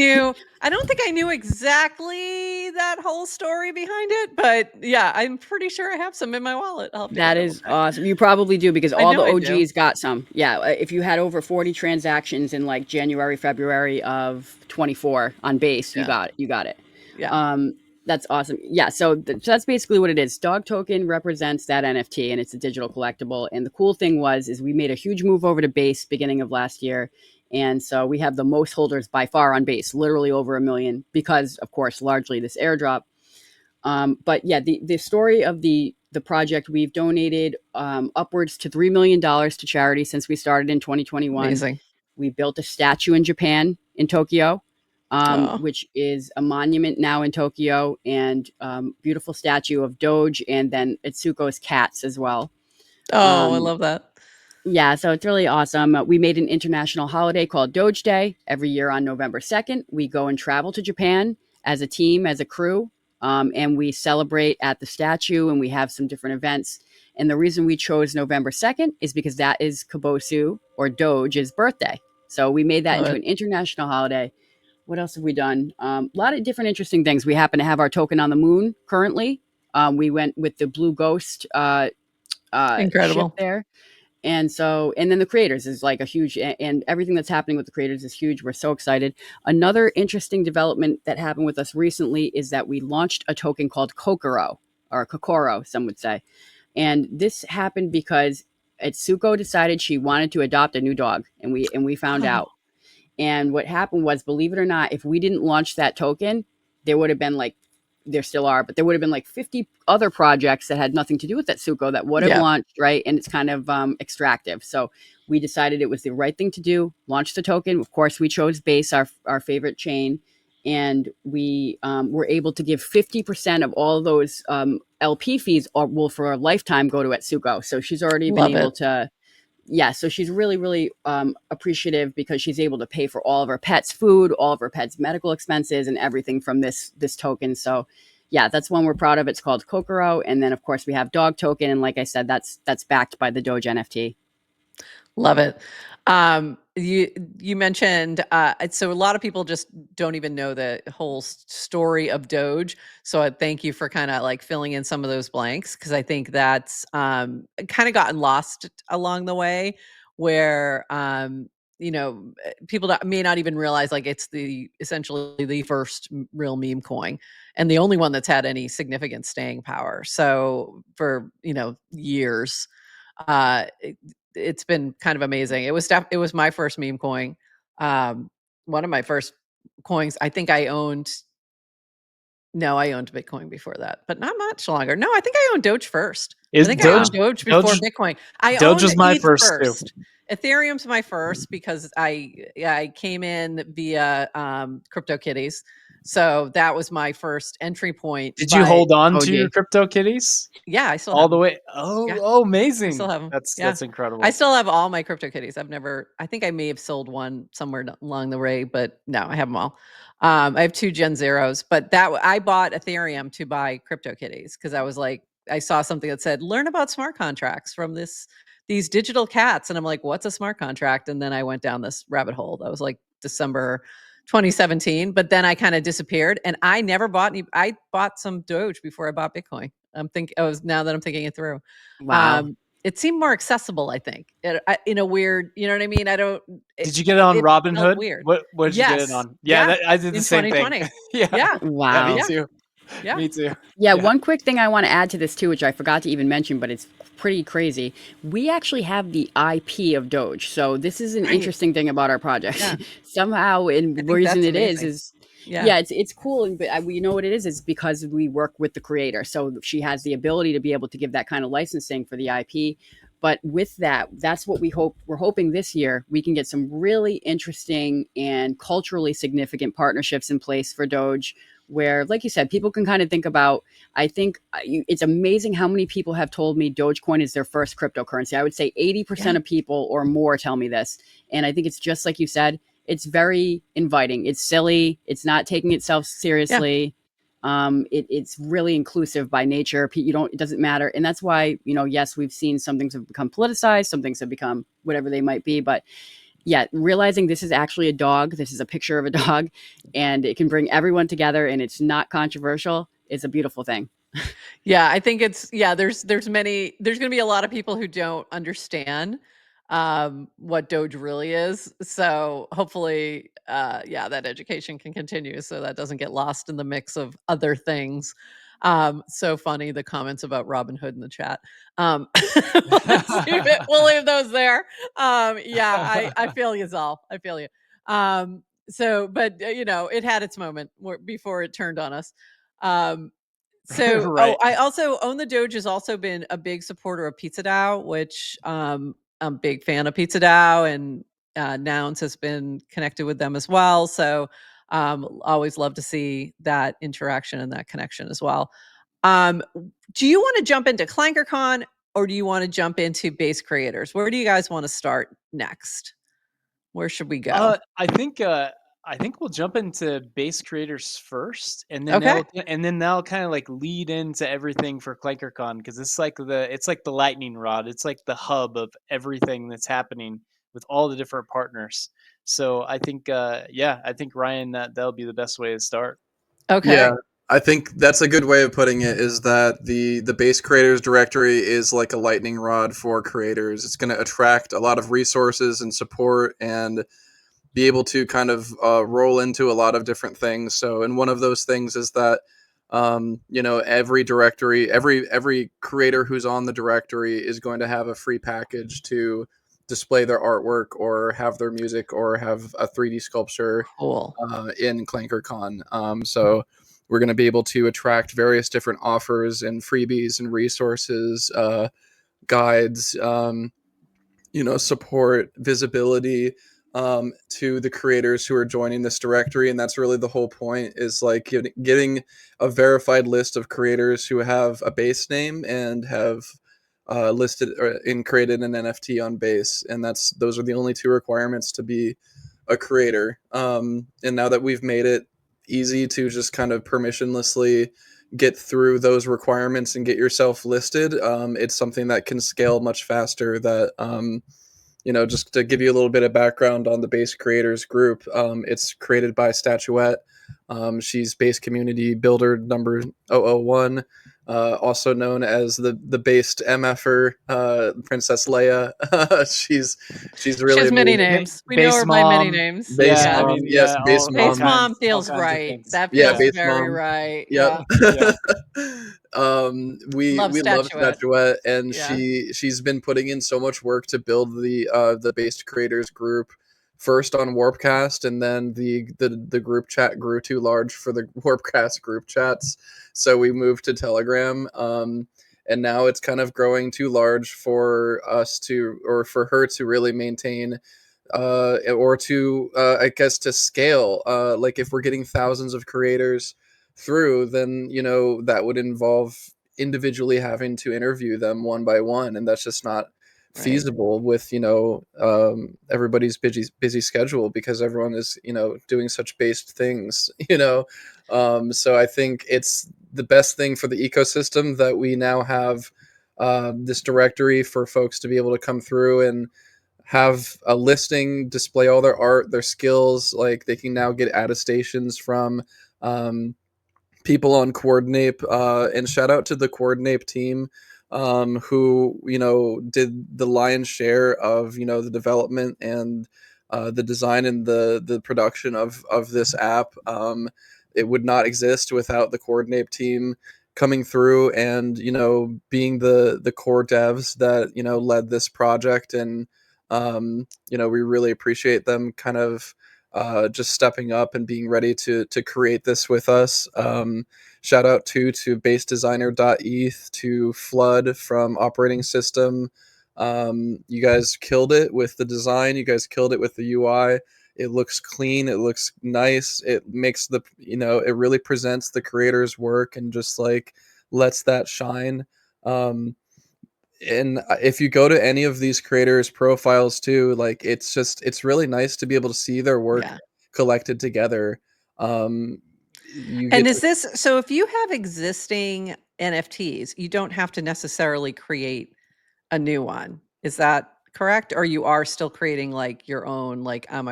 A: knew exactly that whole story behind it, but yeah, I'm pretty sure I have some in my wallet. I'll have to go
D: that
A: double
D: is
A: check.
D: awesome. You probably do, because
A: I
D: all the
A: know I do.
D: OGs got some. Yeah, if you had over 40 transactions in like January, February of 24 on Base, you got it.
A: Yeah.
D: That's awesome. Yeah, so that's basically what it is. Dog token represents that NFT, and it's a digital collectible. And the cool thing is we made a huge move over to Base beginning of last year. And so we have the most holders by far on Base, literally over 1 million, because of course, largely this airdrop. But yeah, the story of the project, we've donated upwards to $3 million to charity since we started in 2021.
A: Amazing.
D: We built a statue in Japan, in Tokyo,
A: Oh.
D: which is a monument now in Tokyo, and beautiful statue of Doge, and then Etsuko's cats as well.
A: Oh, I love that.
D: Yeah, so it's really awesome. We made an international holiday called Doge Day. Every year on November 2nd, we go and travel to Japan as a team, as a crew, and we celebrate at the statue, and we have some different events. And the reason we chose November 2nd is because that is Kabosu, or Doge's, birthday. So we made that into an international holiday. What else have we done? A lot of different interesting things. We happen to have our token on the moon currently. We went with the Blue Ghost
A: Incredible.
D: ship there. And then the creators is like a huge, and everything that's happening with the creators is huge. We're so excited. Another interesting development that happened with us recently is that we launched a token called Kokoro, or Kokoro, some would say. And this happened because Etsuko decided she wanted to adopt a new dog, and we found out. And what happened was, believe it or not, if we didn't launch that token, there would have been like there still are, but there would have been like 50 other projects that had nothing to do with Etsuko that would have launched, right? And it's kind of extractive. So we decided it was the right thing to do, launch the token. Of course, we chose Base, our favorite chain, and we were able to give 50% of all those LP fees will for a lifetime go to Etsuko. So she's already been able to, so she's really, really appreciative because she's able to pay for all of her pets' food, all of her pets' medical expenses, and everything from this token. So yeah, that's one we're proud of. It's called Kokoro. And then of course we have Dog Token. And like I said, that's backed by the Doge NFT.
A: Love it. You mentioned so a lot of people just don't even know the whole story of Doge. So I thank you for kind of like filling in some of those blanks, because I think that's kind of gotten lost along the way, where people may not even realize like it's essentially the first real meme coin and the only one that's had any significant staying power. So for years, it's been kind of amazing. It was my first meme coin. One of my first coins. I think I owned Bitcoin before that, but not much longer. No, I think I owned Doge first. I think I owned Doge before Bitcoin.
C: Doge was my
A: ETH
C: first too.
A: Ethereum's my first because I came in via CryptoKitties. So that was my first entry point.
C: Did you hold on to your CryptoKitties?
A: Yeah, I still
C: all
A: have
C: the
A: them.
C: way. Oh, amazing!
A: I still have them.
C: That's incredible.
A: I still have all my CryptoKitties. I think I may have sold one somewhere along the way, but no, I have them all. I have 2 Gen Zeros, but I bought Ethereum to buy CryptoKitties because I was like, I saw something that said, learn about smart contracts from these digital cats. And I'm like, what's a smart contract? And then I went down this rabbit hole. That was like December 2017, but then I kind of disappeared and I never bought I bought some Doge before I bought Bitcoin. Now that I'm thinking it through.
D: Wow.
A: It seemed more accessible, I think, in a weird, you know what I mean?
C: Did you get it on Robinhood?
A: Weird.
C: What did you get it on? Yeah, I did the same thing.
A: Yeah.
D: Wow.
C: Yeah, me too.
A: Yeah.
C: Me too.
D: Yeah, one quick thing I want to add to this too, which I forgot to even mention, but it's pretty crazy. We actually have the IP of Doge. So this is an interesting thing about our project.
A: Yeah.
D: Somehow, and the reason it is it's cool. But we know what it is because we work with the creator. So she has the ability to be able to give that kind of licensing for the IP. But with that, that's what we're hoping this year we can get some really interesting and culturally significant partnerships in place for Doge, where, like you said, people can kind of think about, I think it's amazing how many people have told me Dogecoin is their first cryptocurrency. I would say 80% of people or more tell me this. And I think it's just like you said, it's very inviting. It's silly. It's not taking itself seriously. It's really inclusive by nature. It doesn't matter. And that's why, yes, we've seen some things have become politicized, some things have become whatever they might be, but yeah, realizing this is actually a dog, this is a picture of a dog, and it can bring everyone together and it's not controversial, is a beautiful thing.
A: Yeah, I think there's going to be a lot of people who don't understand what Doge really is. So hopefully, that education can continue so that doesn't get lost in the mix of other things. So funny, the comments about Robinhood in the chat. We'll leave those there. I feel you, Zal. I feel you. But it had its moment before it turned on us. So,
C: Right.
A: I also own the Doge has also been a big supporter of Pizza DAO, which I'm a big fan of Pizza DAO, and Nouns has been connected with them as well. So, always love to see that interaction and that connection as well. Do you want to jump into Clankercon or do you want to jump into base creators? Where do you guys want to start next? Where should we go?
C: I think we'll jump into base creators first, and then that'll kind of like lead into everything for Clankercon, because it's like the lightning rod. It's like the hub of everything that's happening with all the different partners. So I think Ryan, that'll be the best way to start.
A: Okay.
B: Yeah, I think that's a good way of putting it, is that the base creators directory is like a lightning rod for creators. It's going to attract a lot of resources and support and be able to kind of roll into a lot of different things. So, and one of those things is that every directory, every creator who's on the directory is going to have a free package to display their artwork or have their music or have a 3D sculpture
A: Cool.
B: in Clankercon. So we're going to be able to attract various different offers and freebies and resources, guides, support, visibility, to the creators who are joining this directory. And that's really the whole point, is like getting a verified list of creators who have a base name and have listed and created an NFT on base. And those are the only two requirements to be a creator. And now that we've made it easy to just kind of permissionlessly get through those requirements and get yourself listed, it's something that can scale much faster. That just to give you a little bit of background on the base creators group, it's created by Statuette. She's base community builder number 001, also known as the based MFer, Princess Leia. she's
A: She
B: really
A: has many
B: amazing.
A: names. We know her by many names.
B: Base
A: Yeah.
B: mom, yes, base
A: Base
B: mom.
A: mom feels right. That
B: Yeah,
A: feels
B: base
A: very
B: mom.
A: right.
B: Yep.
A: Yeah.
B: We
A: Love
B: love
A: Statuette.
B: Statuette, and
A: Yeah.
B: she's been putting in so much work to build the based creators group, first on Warpcast, and then the group chat grew too large for the Warpcast group chats, so we moved to Telegram. And now it's kind of growing too large for her to really maintain, or to I guess to scale. Like if we're getting thousands of creators through, then that would involve individually having to interview them one by one, and that's just not feasible with everybody's busy schedule, because everyone is doing such based things. So I think it's the best thing for the ecosystem that we now have this directory for folks to be able to come through and have a listing, display all their art, their skills. Like they can now get attestations from people on Coordinape, and shout out to the Coordinape team, who did the lion's share of the development and the design and the production of this app. It would not exist without the Coordinape team coming through and being the core devs that led this project. And we really appreciate them kind of just stepping up and being ready to create this with us. Shout out to basedesigner.eth, to Flood from Operating System. You guys killed it with the design. You guys killed it with the UI. It looks clean. It looks nice. It makes it really presents the creator's work and just like lets that shine. And if you go to any of these creators' profiles too, like it's really nice to be able to see their work collected together.
A: So if you have existing NFTs, you don't have to necessarily create a new one. Is that correct? Or you are still creating like your own, like I'm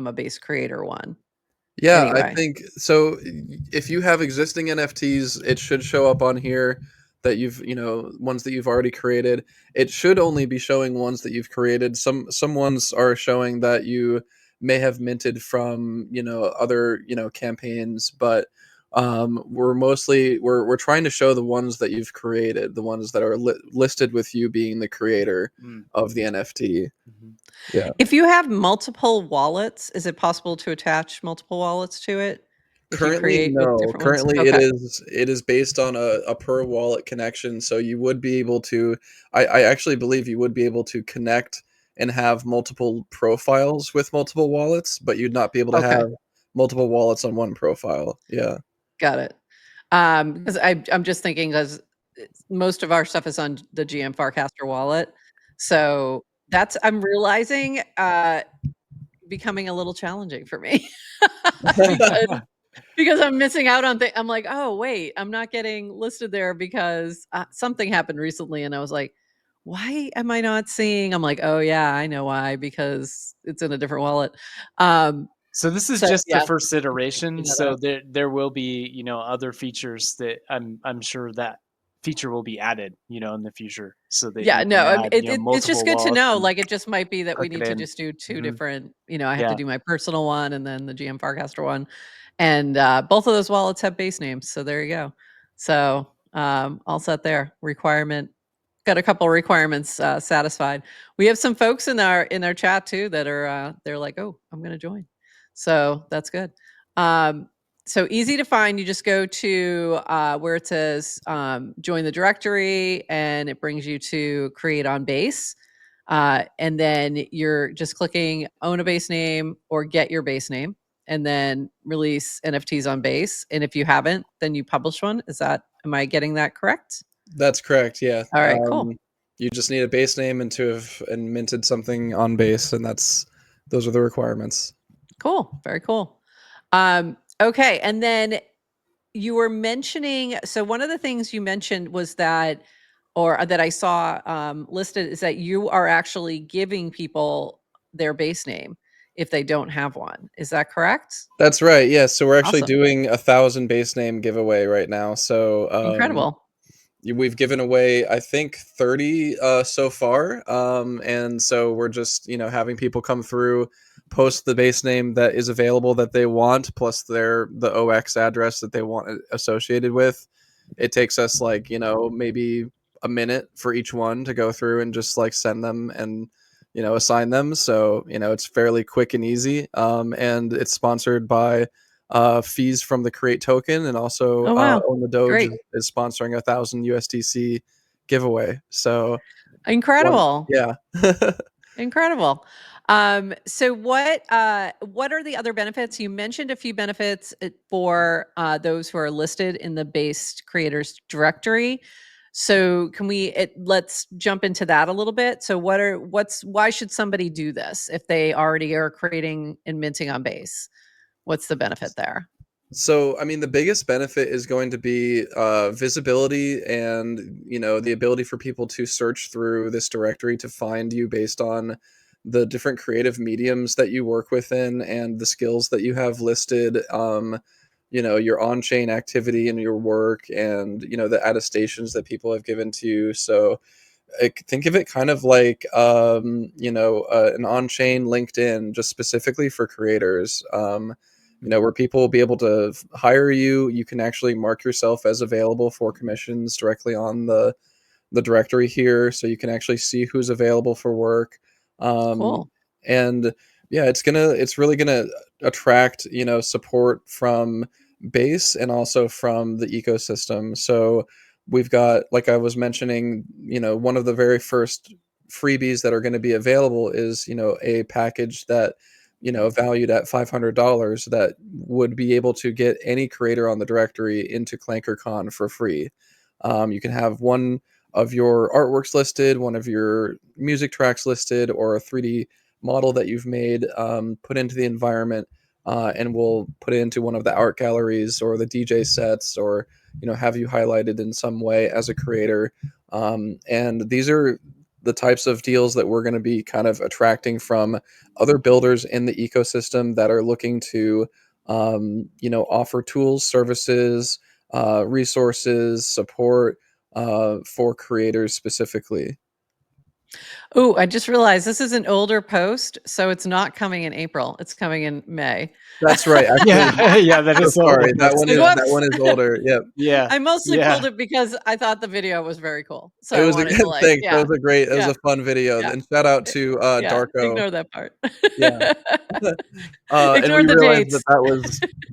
A: a base creator one?
B: Yeah,
A: Anyway.
B: I think so. If you have existing NFTs, it should show up on here that you've, ones that you've already created. It should only be showing ones that you've created. Some ones are showing that you may have minted from, other, campaigns, but we're trying to show the ones that you've created, the ones that are listed with you being the creator of the NFT. Yeah.
A: If you have multiple wallets, is it possible to attach multiple wallets to it?
B: Currently, no. Currently, it is based on a per wallet connection. So you would be able to. I actually believe you would be able to connect and have multiple profiles with multiple wallets, but you'd not be able to have multiple wallets on one profile. Yeah.
A: Got it. Because I'm just thinking, because most of our stuff is on the GM Farcaster wallet, so I'm realizing becoming a little challenging for me because I'm missing out on things. I'm like, oh wait, I'm not getting listed there because something happened recently, and I was like, why am I not seeing? I'm like, oh yeah, I know why, because it's in a different wallet.
C: So this is just the first iteration. So there will be, other features that I'm sure that feature will be added, in the future. So that
A: it's just good to know. Like it just might be that we need to just do two different. I have to do my personal one and then the GM Farcaster one, and both of those wallets have base names. So there you go. So all set there. Got a couple requirements satisfied. We have some folks in our chat too that are they're like, oh, I'm going to join. So that's good. So easy to find. You just go to where it says join the directory, and it brings you to create on base. And then you're just clicking own a base name or get your base name, and then release NFTs on base. And if you haven't, then you publish one. Am I getting that correct?
B: That's correct. Yeah.
A: All right, cool.
B: You just need a base name and to have minted something on base, and those are the requirements.
A: Cool. Very cool. Okay. And then you were mentioning, so one of the things you mentioned was that, or that I saw listed, is that you are actually giving people their base name if they don't have one. Is that correct?
B: That's right. Yeah. So we're actually
A: Awesome.
B: doing 1,000 base name giveaway right now. So
A: Incredible.
B: we've given away, I think, 30 so far. And so we're just, having people come through, post the base name that is available that they want, plus the OX address that they want associated with. It takes us maybe a minute for each one to go through and just send them and assign them. So it's fairly quick and easy. And it's sponsored by fees from the Create token, and also
A: Oh, wow.
B: Own the Doge
A: Great.
B: is sponsoring 1,000 USDC giveaway. So
A: Incredible.
B: yeah.
A: Incredible. So what are the other benefits? You mentioned a few benefits for those who are listed in the base creators directory. So let's jump into that a little bit. So why should somebody do this if they already are creating and minting on base? What's the benefit there?
B: So, I mean, the biggest benefit is going to be visibility and, the ability for people to search through this directory to find you based on the different creative mediums that you work within and the skills that you have listed, your on-chain activity and your work and, the attestations that people have given to you. So think of it kind of like, an on-chain LinkedIn just specifically for creators. Where people will be able to hire you. You can actually mark yourself as available for commissions directly on the directory here, so you can actually see who's available for work.
A: Cool.
B: And yeah, it's really gonna attract support from base and also from the ecosystem. So we've got, like I was mentioning, one of the very first freebies that are going to be available is a package that valued at $500 that would be able to get any creator on the directory into Clankercon for free. You can have one of your artworks listed, one of your music tracks listed, or a 3D model that you've made put into the environment, and we'll put it into one of the art galleries or the DJ sets, or have you highlighted in some way as a creator. And these are the types of deals that we're going to be kind of attracting from other builders in the ecosystem that are looking to offer tools, services, resources, support for creators specifically.
A: Oh, I just realized this is an older post, so it's not coming in April. It's coming in May.
B: That's right. Actually,
C: Yeah, that is
B: sorry.
C: older.
B: That one is older. Yep.
C: Yeah.
A: I mostly
C: Yeah.
A: pulled it because I thought the video was very cool. So
B: It
A: I
B: was a
A: wanted
B: good
A: to
B: thing.
A: yeah.
B: It was a fun video.
A: Yeah.
B: And shout out to
A: Yeah,
B: Darko.
A: ignore that part.
B: Yeah. And
A: Ignore
B: we
A: the
B: realized
A: dates.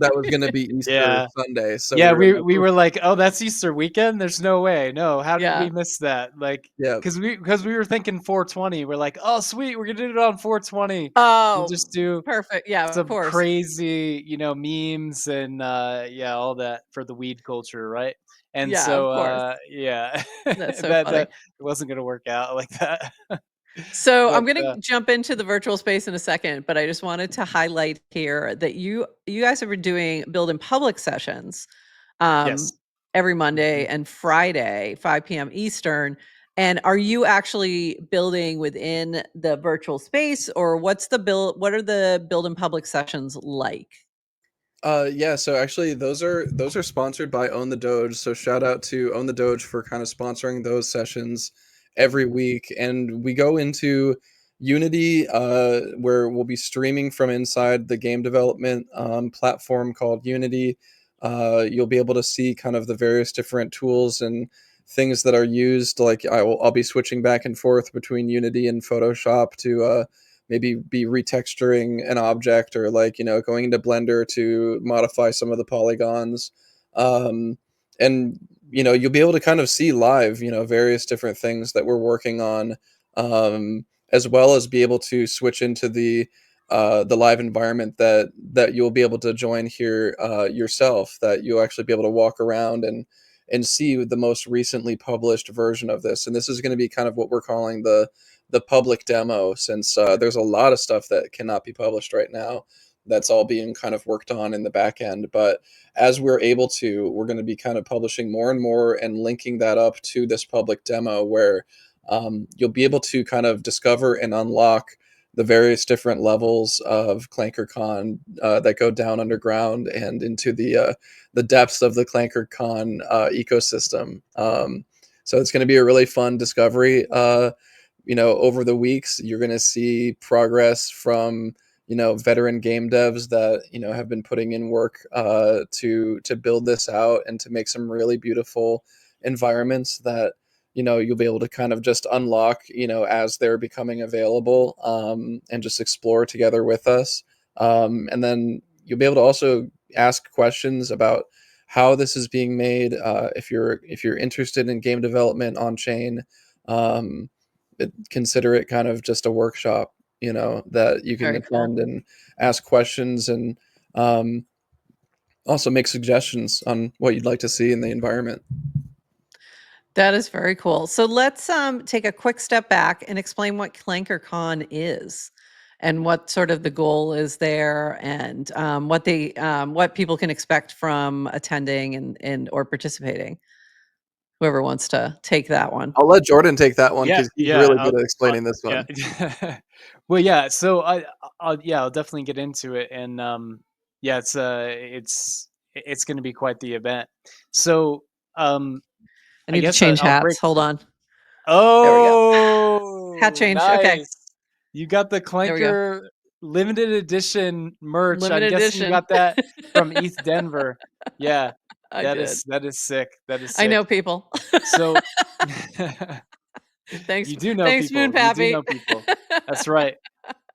B: that was going to be Easter
C: Yeah.
B: Sunday. So
C: Yeah,
B: we
C: we were like, oh, that's Easter weekend. There's no way. No, how did
A: Yeah.
C: we miss that? Like,
B: yeah.
C: because we were thinking 420. We're like, oh, sweet, we're gonna do it on 420.
A: Oh,
C: We'll just do
A: perfect. Yeah, of
C: some
A: course.
C: crazy, memes and yeah, all that for the weed culture, right? And
A: Yeah,
C: so
A: of course.
C: yeah,
A: That's so
C: that
A: funny.
C: it wasn't gonna work out like that.
A: So I'm
C: But
A: going to jump into the virtual space in a second, but I just wanted to highlight here that you guys have been doing build in public sessions
C: yes.
A: every Monday and Friday, 5 p.m. Eastern. And are you actually building within the virtual space, or what are the build in public sessions like?
B: Yeah, so actually those are sponsored by Own the Doge. So shout out to Own the Doge for kind of sponsoring those sessions every week. And we go into Unity, where we'll be streaming from inside the game development platform called Unity. You'll be able to see kind of the various different tools and things that are used. Like I'll be switching back and forth between Unity and Photoshop to maybe be retexturing an object, or like, going into Blender to modify some of the polygons. And you'll be able to kind of see live, various different things that we're working on, as well as be able to switch into the live environment that you'll be able to join here yourself, that you'll actually be able to walk around and see the most recently published version of this. And this is going to be kind of what we're calling the public demo, since there's a lot of stuff that cannot be published right now. That's all being kind of worked on in the back end. But as we're able to, we're going to be kind of publishing more and more and linking that up to this public demo, where you'll be able to kind of discover and unlock the various different levels of Clankercon that go down underground and into the depths of the Clankercon ecosystem. So it's going to be a really fun discovery. Over the weeks, you're going to see progress from veteran game devs that have been putting in work to build this out and to make some really beautiful environments that you'll be able to kind of just unlock as they're becoming available, and just explore together with us. And then you'll be able to also ask questions about how this is being made, if you're interested in game development on chain. Consider it kind of just a workshop, that you can
A: Very cool.
B: attend and ask questions, and also make suggestions on what you'd like to see in the environment.
A: That is very cool. So let's take a quick step back and explain what Clankercon is, and what sort of the goal is there, and what people can expect from attending and or participating. Whoever wants to take that one.
B: I'll let Jordan take that one,
C: Yeah,
B: because he's
C: yeah,
B: really good at explaining this one.
C: yeah. Well, yeah. So I'll definitely get into it, and yeah, it's going to be quite the event. So
A: I
C: I
A: need to
C: guess
A: change
C: I'll break.
A: hats. Hold on. There we go. Hat
C: Oh,
A: change. Okay.
C: nice! You got the
A: There we go.
C: Clanker limited edition merch. I'm
A: Limited
C: guessing you
A: edition.
C: got that from East Denver. Yeah,
A: I
C: that
A: did.
C: is sick. That is
A: I
C: sick.
A: know people.
C: So
A: Thanks.
C: you do know
A: Thanks,
C: people.
A: Moon
C: You do
A: Pappy.
C: know people. That's right.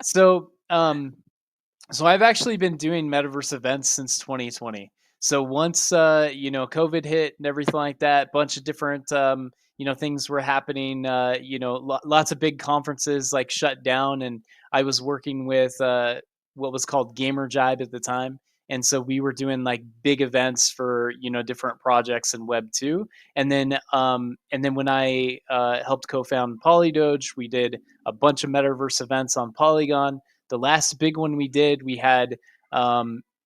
C: So so I've actually been doing metaverse events since 2020. So once COVID hit and everything like that, bunch of different things were happening. Lots of big conferences like shut down, and I was working with what was called Gamer Jibe at the time. And so we were doing like big events for different projects in Web 2. And then when I helped co-found Polydoge, we did a bunch of metaverse events on Polygon. The last big one we did, we had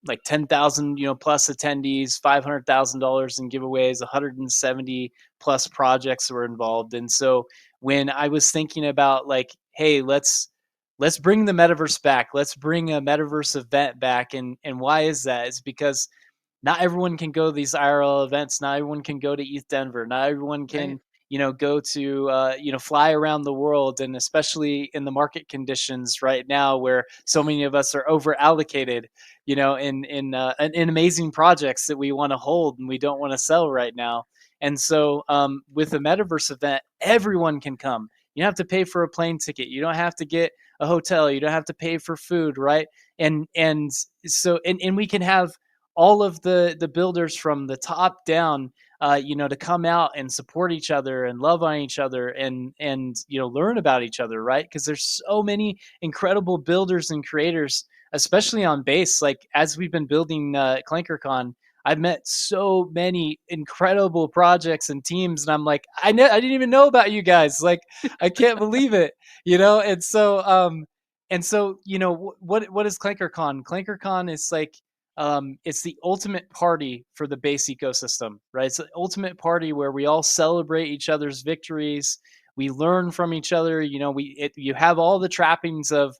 C: like 10,000 plus attendees, $500,000 in giveaways, 170 plus projects were involved. And so when I was thinking about like, hey, let's bring the metaverse back, let's bring a metaverse event back, and why is that? It's because not everyone can go to these IRL events. Not everyone can go to East Denver. Not everyone can,
A: Right.
C: go to, fly around the world. And especially in the market conditions right now, where so many of us are over allocated, in amazing projects that we want to hold and we don't want to sell right now. And so with the metaverse event, everyone can come. You don't have to pay for a plane ticket. You don't have to get a hotel. You don't have to pay for food, right? And so and we can have all of the builders from the top down, to come out and support each other and love on each other and learn about each other, right? Because there's so many incredible builders and creators, especially on base. Like as we've been building ClankerCon, I've met so many incredible projects and teams, and I'm like, I didn't even know about you guys. Like, I can't believe it, And so, what is ClankerCon? ClankerCon is like, it's the ultimate party for the base ecosystem, right? It's the ultimate party where we all celebrate each other's victories. We learn from each other. You have all the trappings of,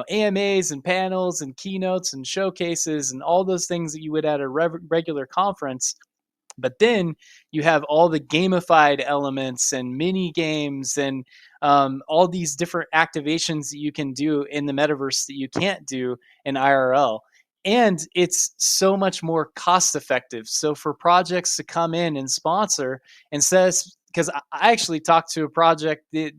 C: AMAs and panels and keynotes and showcases and all those things that you would at a regular conference. But then you have all the gamified elements and mini games and all these different activations that you can do in the metaverse that you can't do in IRL. And it's so much more cost effective. So for projects to come in and sponsor, instead of because I actually talked to a project that,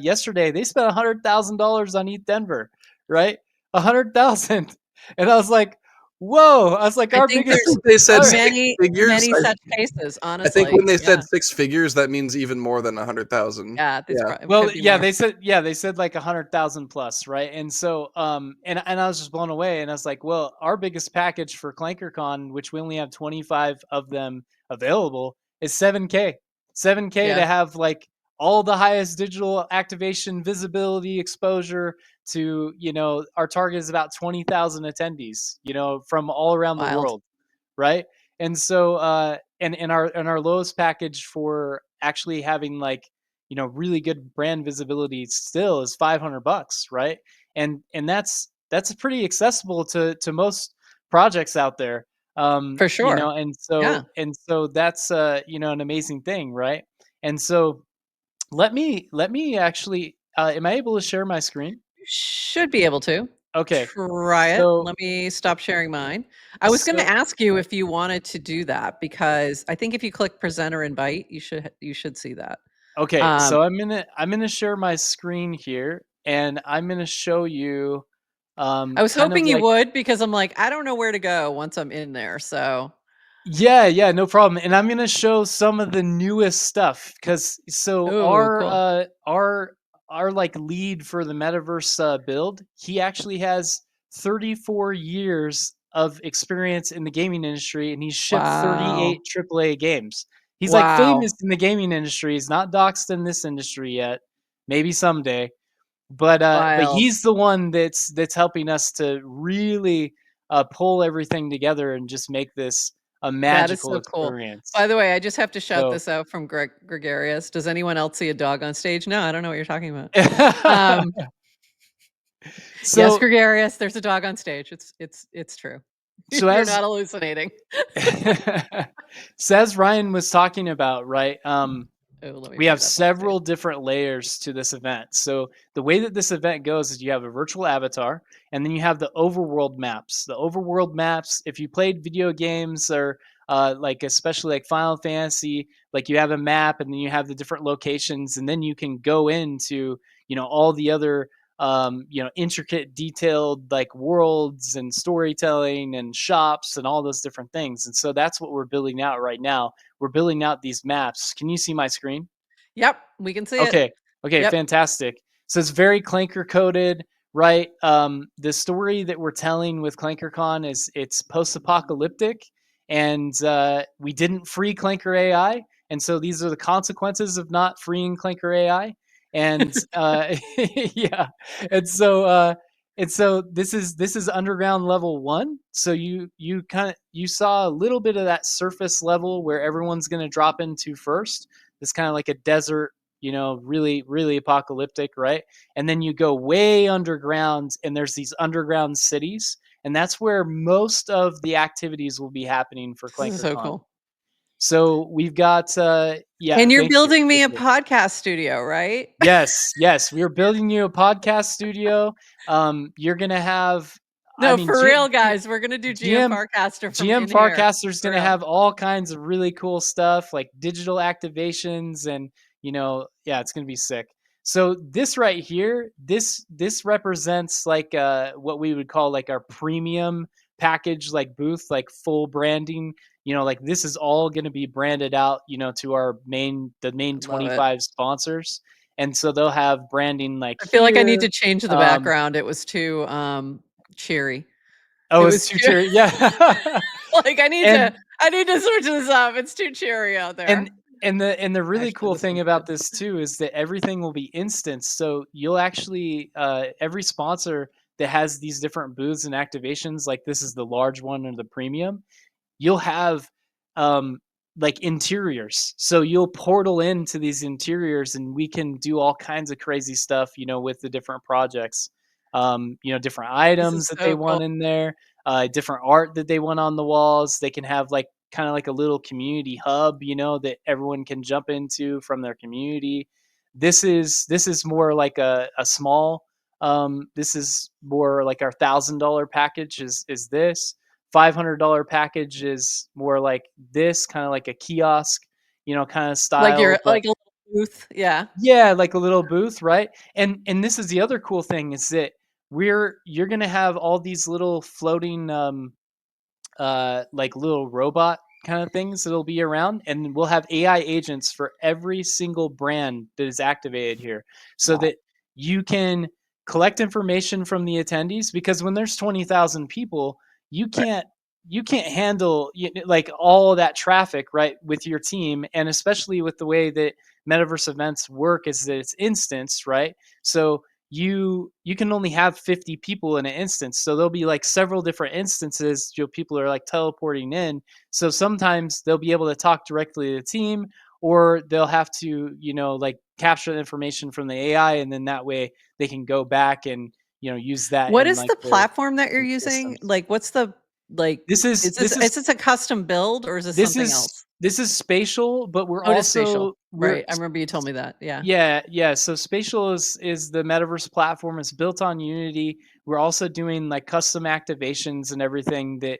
C: yesterday. They spent $100,000 on ETH Denver, right? 100,000, and I was like, "Whoa!" I was like,
A: I
C: "Our
A: think
B: I
C: biggest."
A: there's
B: think they said
C: Our,
B: six
A: many,
B: figures.
A: many such cases,
B: I think when
A: honestly.
B: they
A: Yeah.
B: said 6 figures, that means even more than 100,000.
A: Yeah, this
B: Yeah.
A: it
C: Well,
A: could be
C: yeah,
A: more.
C: they said like 100,000 plus, right? And so, and I was just blown away, and I was like, well, our biggest package for Clankercon, which we only have 25 of them available, is 7K, 7K
A: Yeah,
C: to have like all the highest digital activation, visibility, exposure to, our target is about 20,000 attendees, from all around the
A: wild.
C: world, right? And so, and our lowest package for actually having like, really good brand visibility still is $500, right? And that's pretty accessible to most projects out there.
A: For sure.
C: And
A: Yeah.
C: so that's an amazing thing, right? And so let me actually, am I able to share my screen?
A: You should be able to.
C: Okay.
A: Try it.
C: So
A: Let me stop sharing mine. I was gonna
C: so
A: ask you if you wanted to do that because I think if you click present or invite, you should see that.
C: okay,
A: Um,
C: so I'm gonna share my screen here, and I'm gonna show you
A: I was
C: kind of
A: hoping you
C: like.
A: would because I'm like, I don't know where to go once I'm in there, so
C: Yeah, no problem. And I'm gonna show some of the newest stuff because so
A: ooh,
C: our
A: cool.
C: our like lead for the metaverse build, he actually has 34 years of experience in the gaming industry, and he's shipped
A: Wow.
C: 38 AAA games. He's like
A: Wow.
C: famous in the gaming industry. He's not doxed in this industry yet. Maybe someday. But
A: Wild.
C: he's the one that's helping us to really pull everything together and just make this a
A: That is
C: magical
A: so cool. By
C: experience.
A: the way, I just have to shout
C: So
A: this out from Gregarious. Does anyone else see a dog on stage? No, I don't know what you're talking about. Um, yes,
C: so
A: Gregarious, there's a dog on stage. It's true.
C: so
A: You're
C: as
A: not hallucinating.
C: so as Ryan was talking about, right?
A: Oh, let me
C: We
A: move
C: have
A: that dog stage.
C: several different layers to this event. So the way that this event goes is you have a virtual avatar, and then you have the overworld maps. The overworld maps, if you played video games or like especially like Final Fantasy, like you have a map, and then you have the different locations, and then you can go into all the other intricate, detailed like worlds and storytelling and shops and all those different things. And so that's what we're building out right now. We're building out these maps. Can you see my screen?
A: Yep, we can see it.
C: Okay. Okay,
A: Yep.
C: fantastic. So it's very Clanker coded, right? The story that we're telling with ClankerCon is it's post-apocalyptic, and we didn't free Clanker AI, and so these are the consequences of not freeing Clanker AI. And yeah, and so this is underground level 1. So you saw a little bit of that surface level where everyone's going to drop into first. It's kind of like a desert, really, really apocalyptic, right? And then you go way underground, and there's these underground cities, and that's where most of the activities will be happening for
A: This is so
C: ClankerCon.
A: cool.
C: So we've got, yeah,
A: And you're
C: thank you.
A: building me
C: Thank
A: a
C: you.
A: podcast studio, right?
C: Yes, we are building you a podcast studio. You're gonna have, I
A: No,
C: mean,
A: for real, guys. We're gonna do GM
C: GM
A: Farcaster from
C: GM
A: in here.
C: Farcaster is
A: For
C: going to
A: real.
C: have all kinds of really cool stuff like digital activations, and yeah, it's going to be sick. So this right here, this represents like what we would call like our premium package, like booth, like full branding. Like this is all going to be branded out, to the main
A: Love it.
C: 25 sponsors, and so they'll have branding like
A: I feel like I need
C: here.
A: to change the
C: Um,
A: background. It was too cheery.
C: oh,
A: It
C: it's
A: was
C: too
A: too
C: cheery, yeah.
A: like
C: and
A: I need to switch this up. It's too cheery out
C: and
A: there.
C: and the really
A: Actually,
C: cool
A: this
C: thing
A: one's
C: about
A: good.
C: this too is that everything will be instanced. So you'll actually every sponsor that has these different booths and activations, like this is the large one or the premium, you'll have um like interiors. So you'll portal into these interiors, and we can do all kinds of crazy stuff, with the different projects. Different
A: This
C: items
A: is
C: that they
A: so cool.
C: want in there, different art that they want on the walls. They can have like kind of like a little community hub, that everyone can jump into from their community. This is more like a small, this is more like our $1,000 package is this $500 package is more like this, kind of like a kiosk, kind of
A: Like
C: style,
A: you're
C: but
A: like a little booth. Yeah.
C: yeah, like a little booth, right? And this is the other cool thing is that you're gonna have all these little floating like little robot kind of things that'll be around, and we'll have AI agents for every single brand that is activated here, so
A: Wow.
C: that you can collect information from the attendees. Because when there's 20,000 people, you
A: Right.
C: can't you can't handle like all of that traffic, right, with your team, and especially with the way that metaverse events work is that it's instance, right? So you can only have 50 people in an instance, so there'll be like several different instances, people are like teleporting in, so sometimes they'll be able to talk directly to the team, or they'll have to like capture the information from the AI, and then that way they can go back and use that
A: What
C: in
A: is
C: like
A: the
C: their
A: platform that you're using?
C: systems.
A: Like, what's the like?
C: this is this
A: Is
C: is
A: this a custom build or is this
C: this
A: something
C: is
A: else?
C: this is spatial, but we're
A: Oh, it is spatial.
C: also we're
A: Right. I remember you told me that. Yeah.
C: yeah. So Spatial is the metaverse platform. It's built on Unity. We're also doing like custom activations and everything that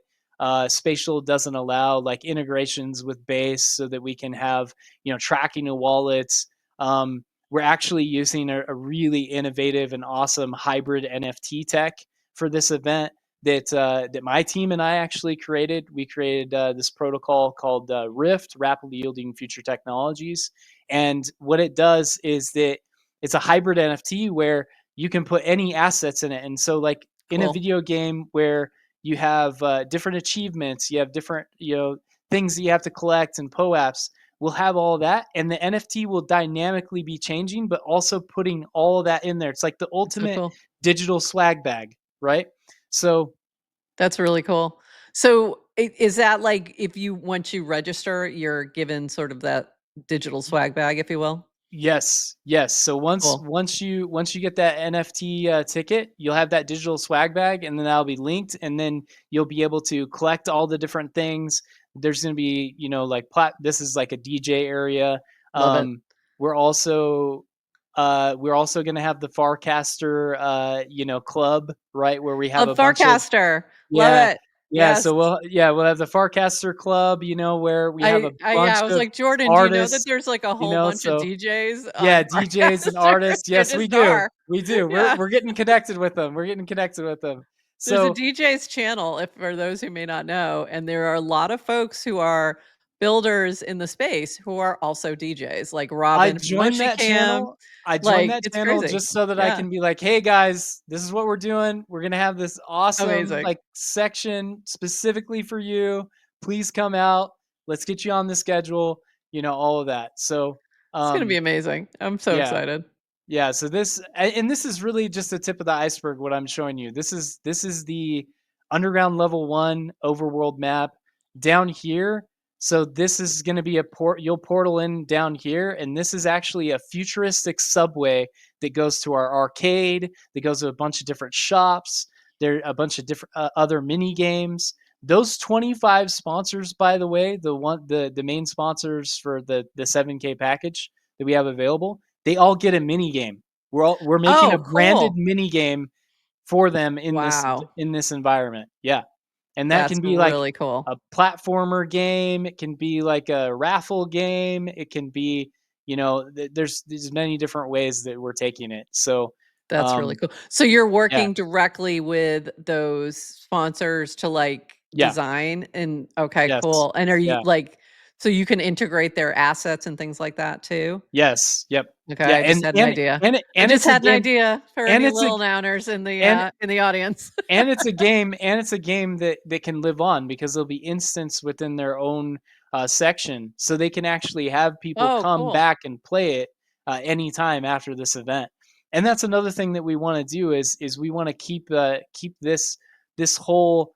C: Spatial doesn't allow, like integrations with Base, so that we can have tracking of wallets. We're actually using a really innovative and awesome hybrid NFT tech for this event that my team and I actually created. We created this protocol called Rift, Rapidly Yielding Future Technologies, and what it does is that it's a hybrid NFT where you can put any assets in it. And so, like in a
A: Cool.
C: video game where you have different achievements, you have different things that you have to collect and POAPs. We'll have all that, and the NFT will dynamically be changing, but also putting all of that in there. It's like the
A: That's so
C: ultimate
A: cool.
C: digital swag bag, right? So
A: That's really cool. So is that like if you once you register, you're given sort of that digital swag bag, if you will?
C: yes. So once
A: Cool.
C: once you once you get that NFT ticket, you'll have that digital swag bag, and then that'll be linked, and then you'll be able to collect all the different things. There's going to be like This is like a DJ area.
A: Love it.
C: We're also going to have the Farcaster club, right, where we have
A: Love
C: a bunch of
A: Farcaster. Love
C: yeah.
A: it.
C: Yeah,
A: Yes.
C: so we'll have the Farcaster Club, where we have a
A: Yeah,
C: bunch
A: I was
C: of
A: like, Jordan, do you know that
C: artists,
A: there's like a whole bunch of
C: so
A: DJs
C: yeah,
A: on
C: DJs and
A: Farcaster?
C: artists.
A: There
C: Yes, we
A: just
C: do.
A: are.
C: We do.
A: Yeah.
C: We're getting connected with them. We're getting connected with them.
A: There's a
C: So
A: DJ's channel, if for those who may not know, and there are a lot of folks who are builders in the space who are also DJs, like
C: I
A: Robin from
C: joined that
A: Cam.
C: channel. I joined
A: Like,
C: that
A: it's
C: channel
A: crazy.
C: just so that I
A: Yeah,
C: can be like, "Hey guys, this is what we're doing. We're gonna have this awesome
A: amazing.
C: like section specifically for you. Please come out. Let's get you on the schedule." All of that. So,
A: It's gonna be
C: um,
A: amazing. I'm so
C: yeah.
A: excited.
C: Yeah, so this is really just the tip of the iceberg. What I'm showing you, this is the underground level 1 overworld map down here. So this is going to be a port. You'll portal in down here, and this is actually a futuristic subway that goes to our arcade. That goes to a bunch of different shops. There are a bunch of different other mini games. Those 25 sponsors, by the way, the main sponsors for the 7K package that we have available, they all get a mini game. We're making a
A: Oh,
C: branded
A: cool.
C: mini game for them
A: Wow.
C: in this environment. Yeah. And that
A: That's
C: can be like
A: really cool.
C: a platformer game, it can be like a raffle game, it can be, there's many different ways that we're taking it. So,
A: That's really
C: um
A: cool. So you're
C: yeah.
A: working directly with those sponsors to, like,
C: Yeah.
A: design and okay,
C: Yes.
A: cool. And are you
C: Yeah.
A: like so you can integrate their assets and things like that too?
C: Yes. Yep.
A: Okay,
C: Yeah,
A: I just had an idea. I
C: and
A: just
C: it's a
A: had an
C: game,
A: idea for
C: and
A: any
C: it's a
A: little nowners
C: and
A: in the audience.
C: it's a game that can live on, because there'll be instance within their own section, so they can actually have people
A: Oh,
C: come
A: cool.
C: back and play it anytime after this event. And that's another thing that we want to do is we want to keep this whole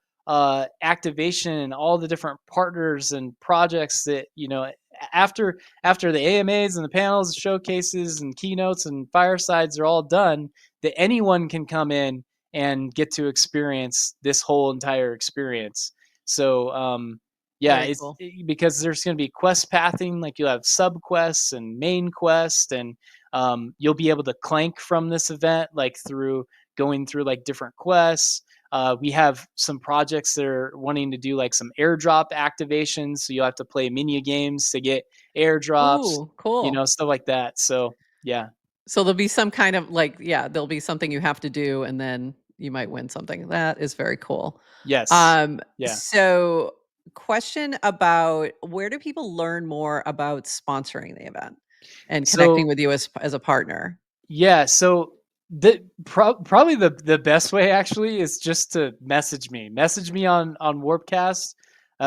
C: activation and all the different partners and projects that after the AMAs and the panels, showcases and keynotes and firesides are all done, that anyone can come in and get to experience this whole entire experience. So, yeah,
A: Very cool.
C: because there's going to be quest pathing, like you'll have sub quests and main quest, and you'll be able to clank from this event, like through going through like different quests. We have some projects that are wanting to do like some airdrop activations. So you'll have to play mini games to get airdrops,
A: Ooh, cool.
C: stuff like that. So yeah.
A: So there'll be some kind of like, yeah, there'll be something you have to do, and then you might win something. That is very cool.
C: Yes.
A: Um,
C: Yeah.
A: so question about where do people learn more about sponsoring the event and connecting
C: So
A: with you as a partner?
C: yeah, so probably the best way actually is just to message me. Message me on Warpcast,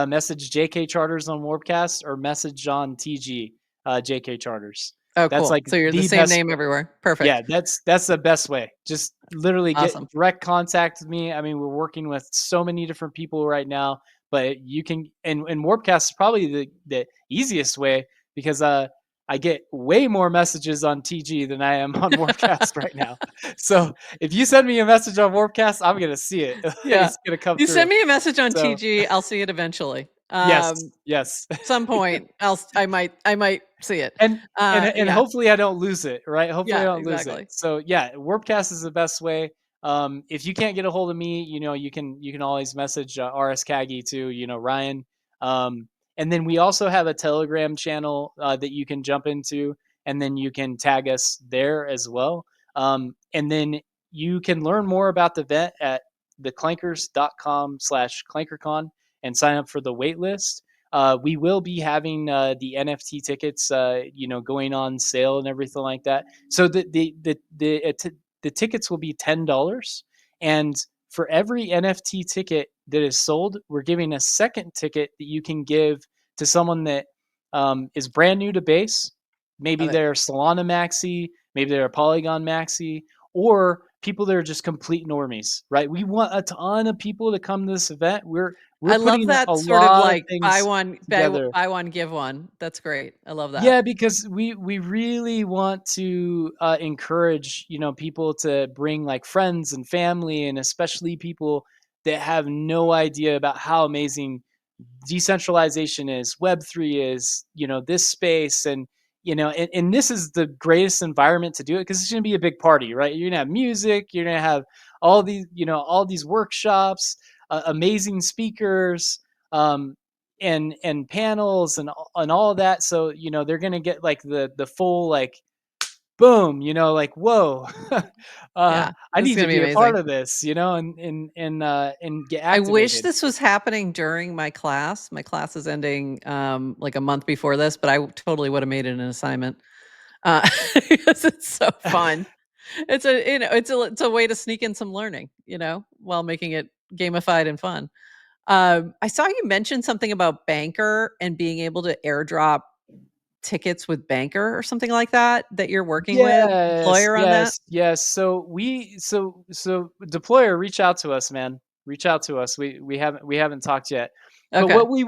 C: message JK Charters on Warpcast, or message on TG JK Charters.
A: Oh,
C: That's
A: cool.
C: like
A: So you're the
C: the
A: same
C: best
A: name
C: way.
A: everywhere.
C: Yeah,
A: Perfect.
C: that's the best way. Just literally get
A: Awesome.
C: direct contact with me. I mean, we're working with so many different people right now, but you can, and Warpcast is probably the easiest way because I get way more messages on TG than I am on Warpcast right now. So if you send me a message on Warpcast, I'm gonna see it.
A: Yeah.
C: It's gonna come
A: You send
C: through.
A: me a message on
C: So
A: TG, I'll see it eventually.
C: yes, yes.
A: Some point else I might see it.
C: and and
A: Yeah.
C: hopefully I don't lose it, right? Hopefully I
A: Yeah,
C: don't lose it.
A: exactly.
C: So yeah, Warpcast is the best way. If you can't get a hold of me, you can always message RS Kagi to Ryan. And then we also have a Telegram channel that you can jump into, and then you can tag us there as well. And then you can learn more about the event at theclankers.com/clankercon and sign up for the wait list. We will be having the NFT tickets, going on sale and everything like that. So the tickets will be $10, and for every NFT ticket that is sold, we're giving a second ticket that you can give to someone that is brand new to base. Maybe
A: Love it.
C: they're Solana maxi, maybe they're a Polygon maxi, or people that are just complete normies, right? We want a ton of people to come to this event. We're
A: I love
C: putting a
A: that sort of
C: lot of
A: like
C: things together.
A: buy one, give one. That's great. I love that.
C: Yeah, because we really want to encourage people to bring like friends and family, and especially people that have no idea about how amazing decentralization is, Web3 is, this space, and and this is the greatest environment to do it because it's going to be a big party, right? You're going to have music, you're going to have all these workshops, amazing speakers, um, and panels and all of that. So they're going to get like the full like boom, like whoa,
A: Yeah.
C: I
A: This is
C: need to
A: gonna be
C: be a part
A: amazing.
C: of this, and get
A: I wish
C: activated.
A: this was happening during my class. My class is ending like a month before this, but I totally would have made it an assignment. Because it's so fun. It's a it's a way to sneak in some learning, while making it gamified and fun. I saw you mention something about Banker and being able to airdrop tickets with Banker or something like that you're working with
C: Yes,
A: Deployer on that?
C: yes, yes. So deployer, reach out to us, man. Reach out to us. We haven't talked yet. But
A: Okay.
C: what we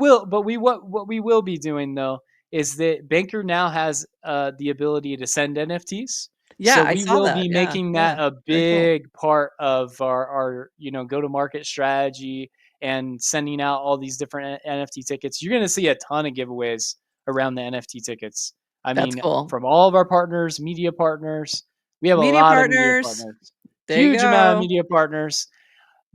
C: will be doing though is that Banker now has the ability to send NFTs.
A: Yeah,
C: So
A: I
C: we
A: saw
C: will
A: that.
C: be
A: Yeah,
C: making
A: yeah.
C: that a
A: Very cool.
C: big part of our go to market strategy and sending out all these different NFT tickets. You're gonna see a ton of giveaways around the NFT tickets. I
A: That's
C: mean,
A: cool.
C: from all of our partners, media partners. We have a
A: Media
C: lot of media
A: partners.
C: partners,
A: There you
C: huge amount of
A: go.
C: media partners.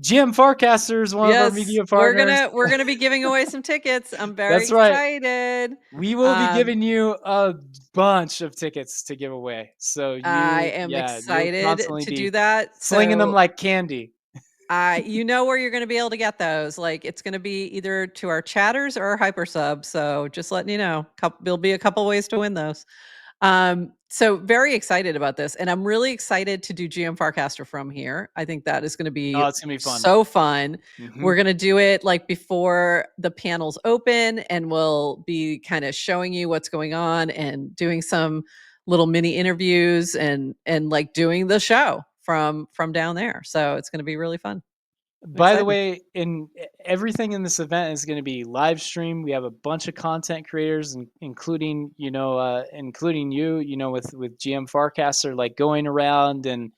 C: GM Farcaster is one of our
A: Yes,
C: media
A: we're
C: partners.
A: gonna we're gonna be giving away some tickets. I'm very
C: That's right.
A: excited.
C: We will be
A: Um,
C: giving you a bunch of tickets to give away. So
A: I
C: you,
A: am
C: yeah, you'll
A: excited
C: constantly
A: to do
C: be
A: that.
C: slinging them
A: So
C: like candy.
A: you know where you're gonna be able to get those. Like it's gonna be either to our chatters or our hyper sub. So just letting you know, there'll be a couple ways to win those. So very excited about this, and I'm really excited to do GM Farcaster from here. I think that is going to be
C: Oh, it's gonna be fun.
A: so fun.
C: Hmm.
A: We're going to do it like before the panels open, and we'll be kind of showing you what's going on and doing some little mini interviews and like doing the show from down there. So it's going to be really fun. I'm
C: By the
A: excited.
C: way, everything in this event is going to be live streamed. We have a bunch of content creators, including including with GM Farcaster, like going around and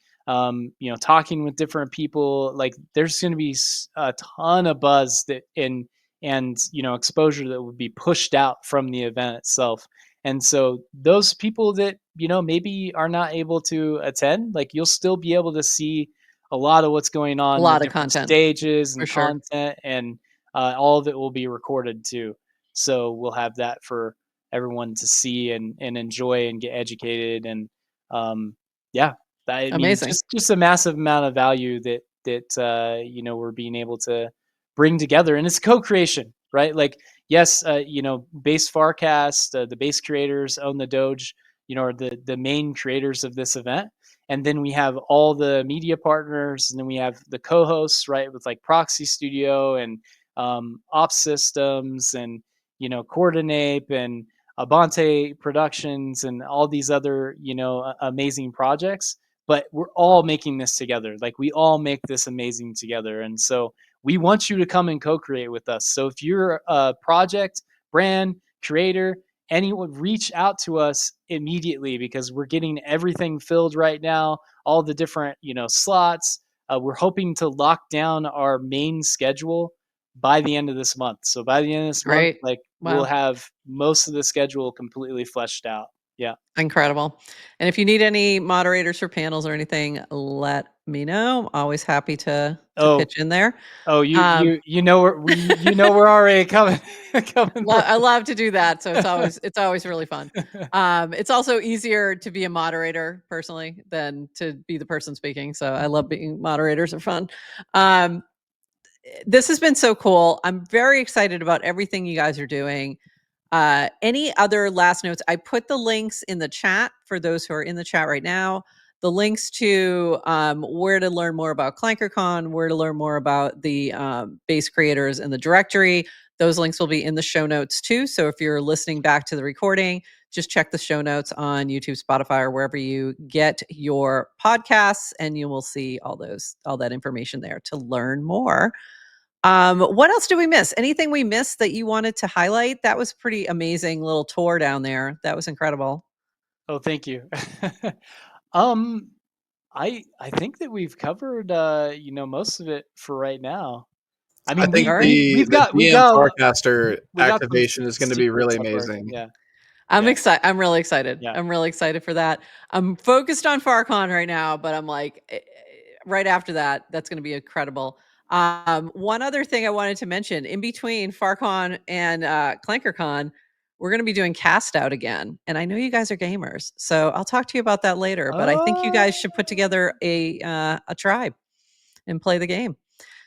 C: talking with different people. Like there's going to be a ton of buzz and exposure that would be pushed out from the event itself. And so those people that maybe are not able to attend, like you'll still be able to see a lot of what's going on,
A: A lot
C: the
A: of
C: different
A: content,
C: stages
A: for
C: and
A: sure.
C: content, and all of it will be recorded too. So we'll have that for everyone to see and enjoy and get educated. And yeah, I mean,
A: Amazing.
C: just a massive amount of value that you know, we're being able to bring together, and it's co-creation, right? Like, yes, you know, base Farcast, the base creators own the Doge, you know, are the main creators of this event. And then we have all the media partners, and then we have the co-hosts, right, with like Proxy Studio and Ops Systems, and you know, Coordinate and Abante Productions, and all these other, you know, amazing projects. But we're all making this together. Like, we all make this amazing together, and so we want you to come and co-create with us. So if you're a project, brand, creator, anyone, reach out to us immediately, because we're getting everything filled right now, all the different, you know, slots. We're hoping to lock down our main schedule by the end of this month. So by the end of this month,
A: Great.
C: like, we'll
A: Wow.
C: have most of the schedule completely fleshed out. Yeah.
A: Incredible. And if you need any moderators for panels or anything, let me know. Always happy to
C: Oh,
A: pitch in there.
C: oh,
A: Um,
C: you know, you know, we're already coming coming through.
A: I love to do that, so it's always really fun. It's also easier to be a moderator personally than to be the person speaking. So I love being moderators are fun. This has been so cool. I'm very excited about everything you guys are doing. Any other last notes? I put the links in the chat for those who are in the chat right now. The links to where to learn more about Clankercon, where to learn more about the base creators and the directory. Those links will be in the show notes too. So if you're listening back to the recording, just check the show notes on YouTube, Spotify, or wherever you get your podcasts, and you will see all that information there to learn more. What else did we miss? Anything we missed that you wanted to highlight? That was pretty amazing little tour down there. That was incredible.
C: Oh, thank you. um, I think that we've covered you know, most of it for right now. I
B: I
C: mean,
B: think
A: All right.
C: we've
B: the
C: got
B: GM Farcaster
C: we got some
B: activation is going to be
C: secrets
B: really
C: up our,
B: amazing.
C: yeah,
A: I'm
C: yeah,
A: excited. I'm really excited.
C: yeah.
A: I'm really excited for that. I'm focused on FarCon right now, but I'm like, right after that, that's going to be incredible. One other thing I wanted to mention in between FarCon and Clankercon, we're going to be doing Cast Out again. And I know you guys are gamers, so I'll talk to you about that later. But I think you guys should put together a tribe and play the game.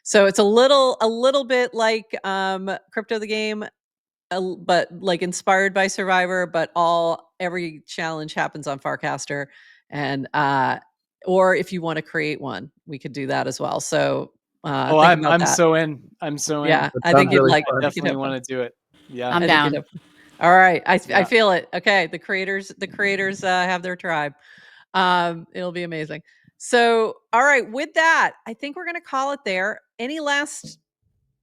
A: So it's a little bit like Crypto the Game, but like inspired by Survivor, but every challenge happens on Farcaster. And or if you want to create one, we could do that as well. So
C: Oh,
A: think about
C: I'm
A: that.
C: so in. I'm so in.
A: Yeah,
B: That
A: I think
B: sounds
C: I,
A: you'd
B: really
A: like
C: I
A: I
B: fun.
A: think you'd
C: definitely
A: have fun.
C: want to do it. Yeah.
D: I'm
A: I think you'd
D: down.
A: have fun. All right. I
C: Yeah.
A: feel it. Okay. The creators have their tribe. It'll be amazing. So, all right, with that, I think we're going to call it there. Any last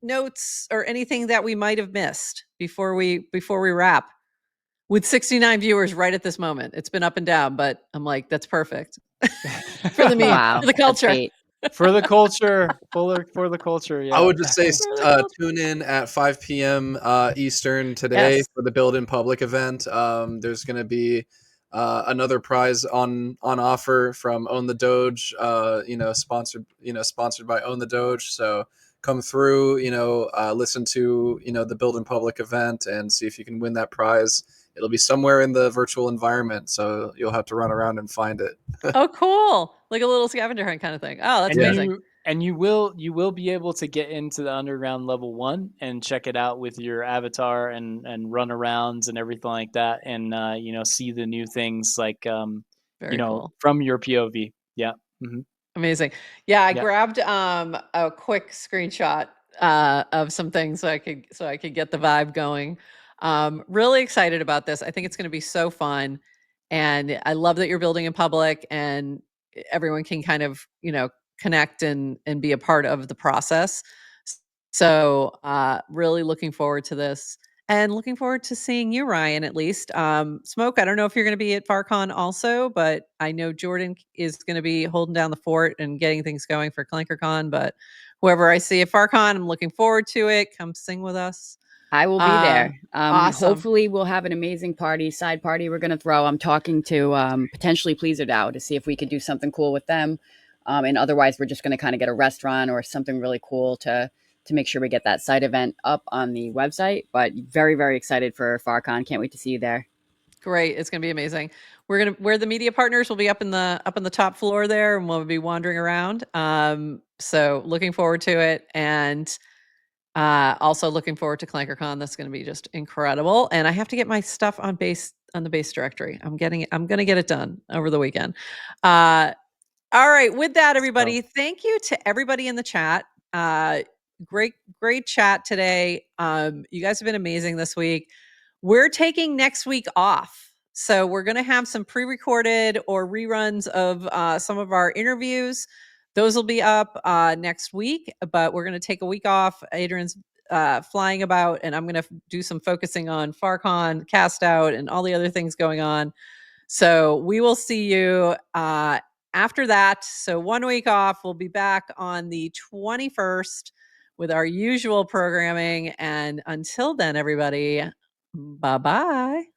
A: notes or anything that we might have missed before we wrap? With 69 viewers right at this moment. It's been up and down, but I'm like, that's perfect for the meme,
D: Wow,
A: for the
D: that's
A: culture.
D: great.
C: For the culture, for the culture.
B: I
C: Yeah.
B: would just say
A: For the culture.
B: tune in at 5 p.m. Eastern today
A: Yes.
B: for the Build in Public event. There's going to be another prize on offer from Own the Doge. Sponsored by Own the Doge. So come through. Listen to the Build in Public event and see if you can win that prize. It'll be somewhere in the virtual environment, so you'll have to run around and find it.
A: Oh, cool. Like a little scavenger hunt kind of thing. Oh, that's
C: And
A: amazing.
C: you will be able to get into the underground level 1 and check it out with your avatar and run arounds and everything like that, and see the new things, like
A: Very cool.
C: from your POV. Yeah. Hmm.
A: Amazing. Yeah, I
C: Yeah.
A: grabbed a quick screenshot of some things so I could get the vibe going. Really excited about this. I think it's going to be so fun, and I love that you're building in public and everyone can kind of connect and be a part of the process. So really looking forward to this. And looking forward to seeing you, Ryan, at least. Smoke, I don't know if you're going to be at FarCon also, but I know Jordan is going to be holding down the fort and getting things going for Clankercon. But whoever I see at FarCon, I'm looking forward to it. Come sing with us.
D: I will be there.
A: Awesome.
D: Hopefully, we'll have an amazing side party we're going to throw. I'm talking to potentially Pleaser DAO to see if we could do something cool with them. And otherwise, we're just going to kind of get a restaurant or something really cool to make sure we get that side event up on the website. But very, very excited for FarCon. Can't wait to see you there.
A: Great. It's going to be amazing. We're the media partners will be up in the top floor there, and we'll be wandering around. So looking forward to it. And also looking forward to Clankercon. That's going to be just incredible. And I have to get my stuff on the base directory. I'm going to get it done over the weekend. All right. With that, everybody, thank you to everybody in the chat. Great chat today. You guys have been amazing this week. We're taking next week off. So we're going to have some pre-recorded or reruns of some of our interviews. Those will be up next week, but we're going to take a week off. Adrian's flying about, and I'm going to do some focusing on FarCon, Cast Out, and all the other things going on. So we will see you after that. So 1 week off. We'll be back on the 21st with our usual programming. And until then, everybody, bye-bye.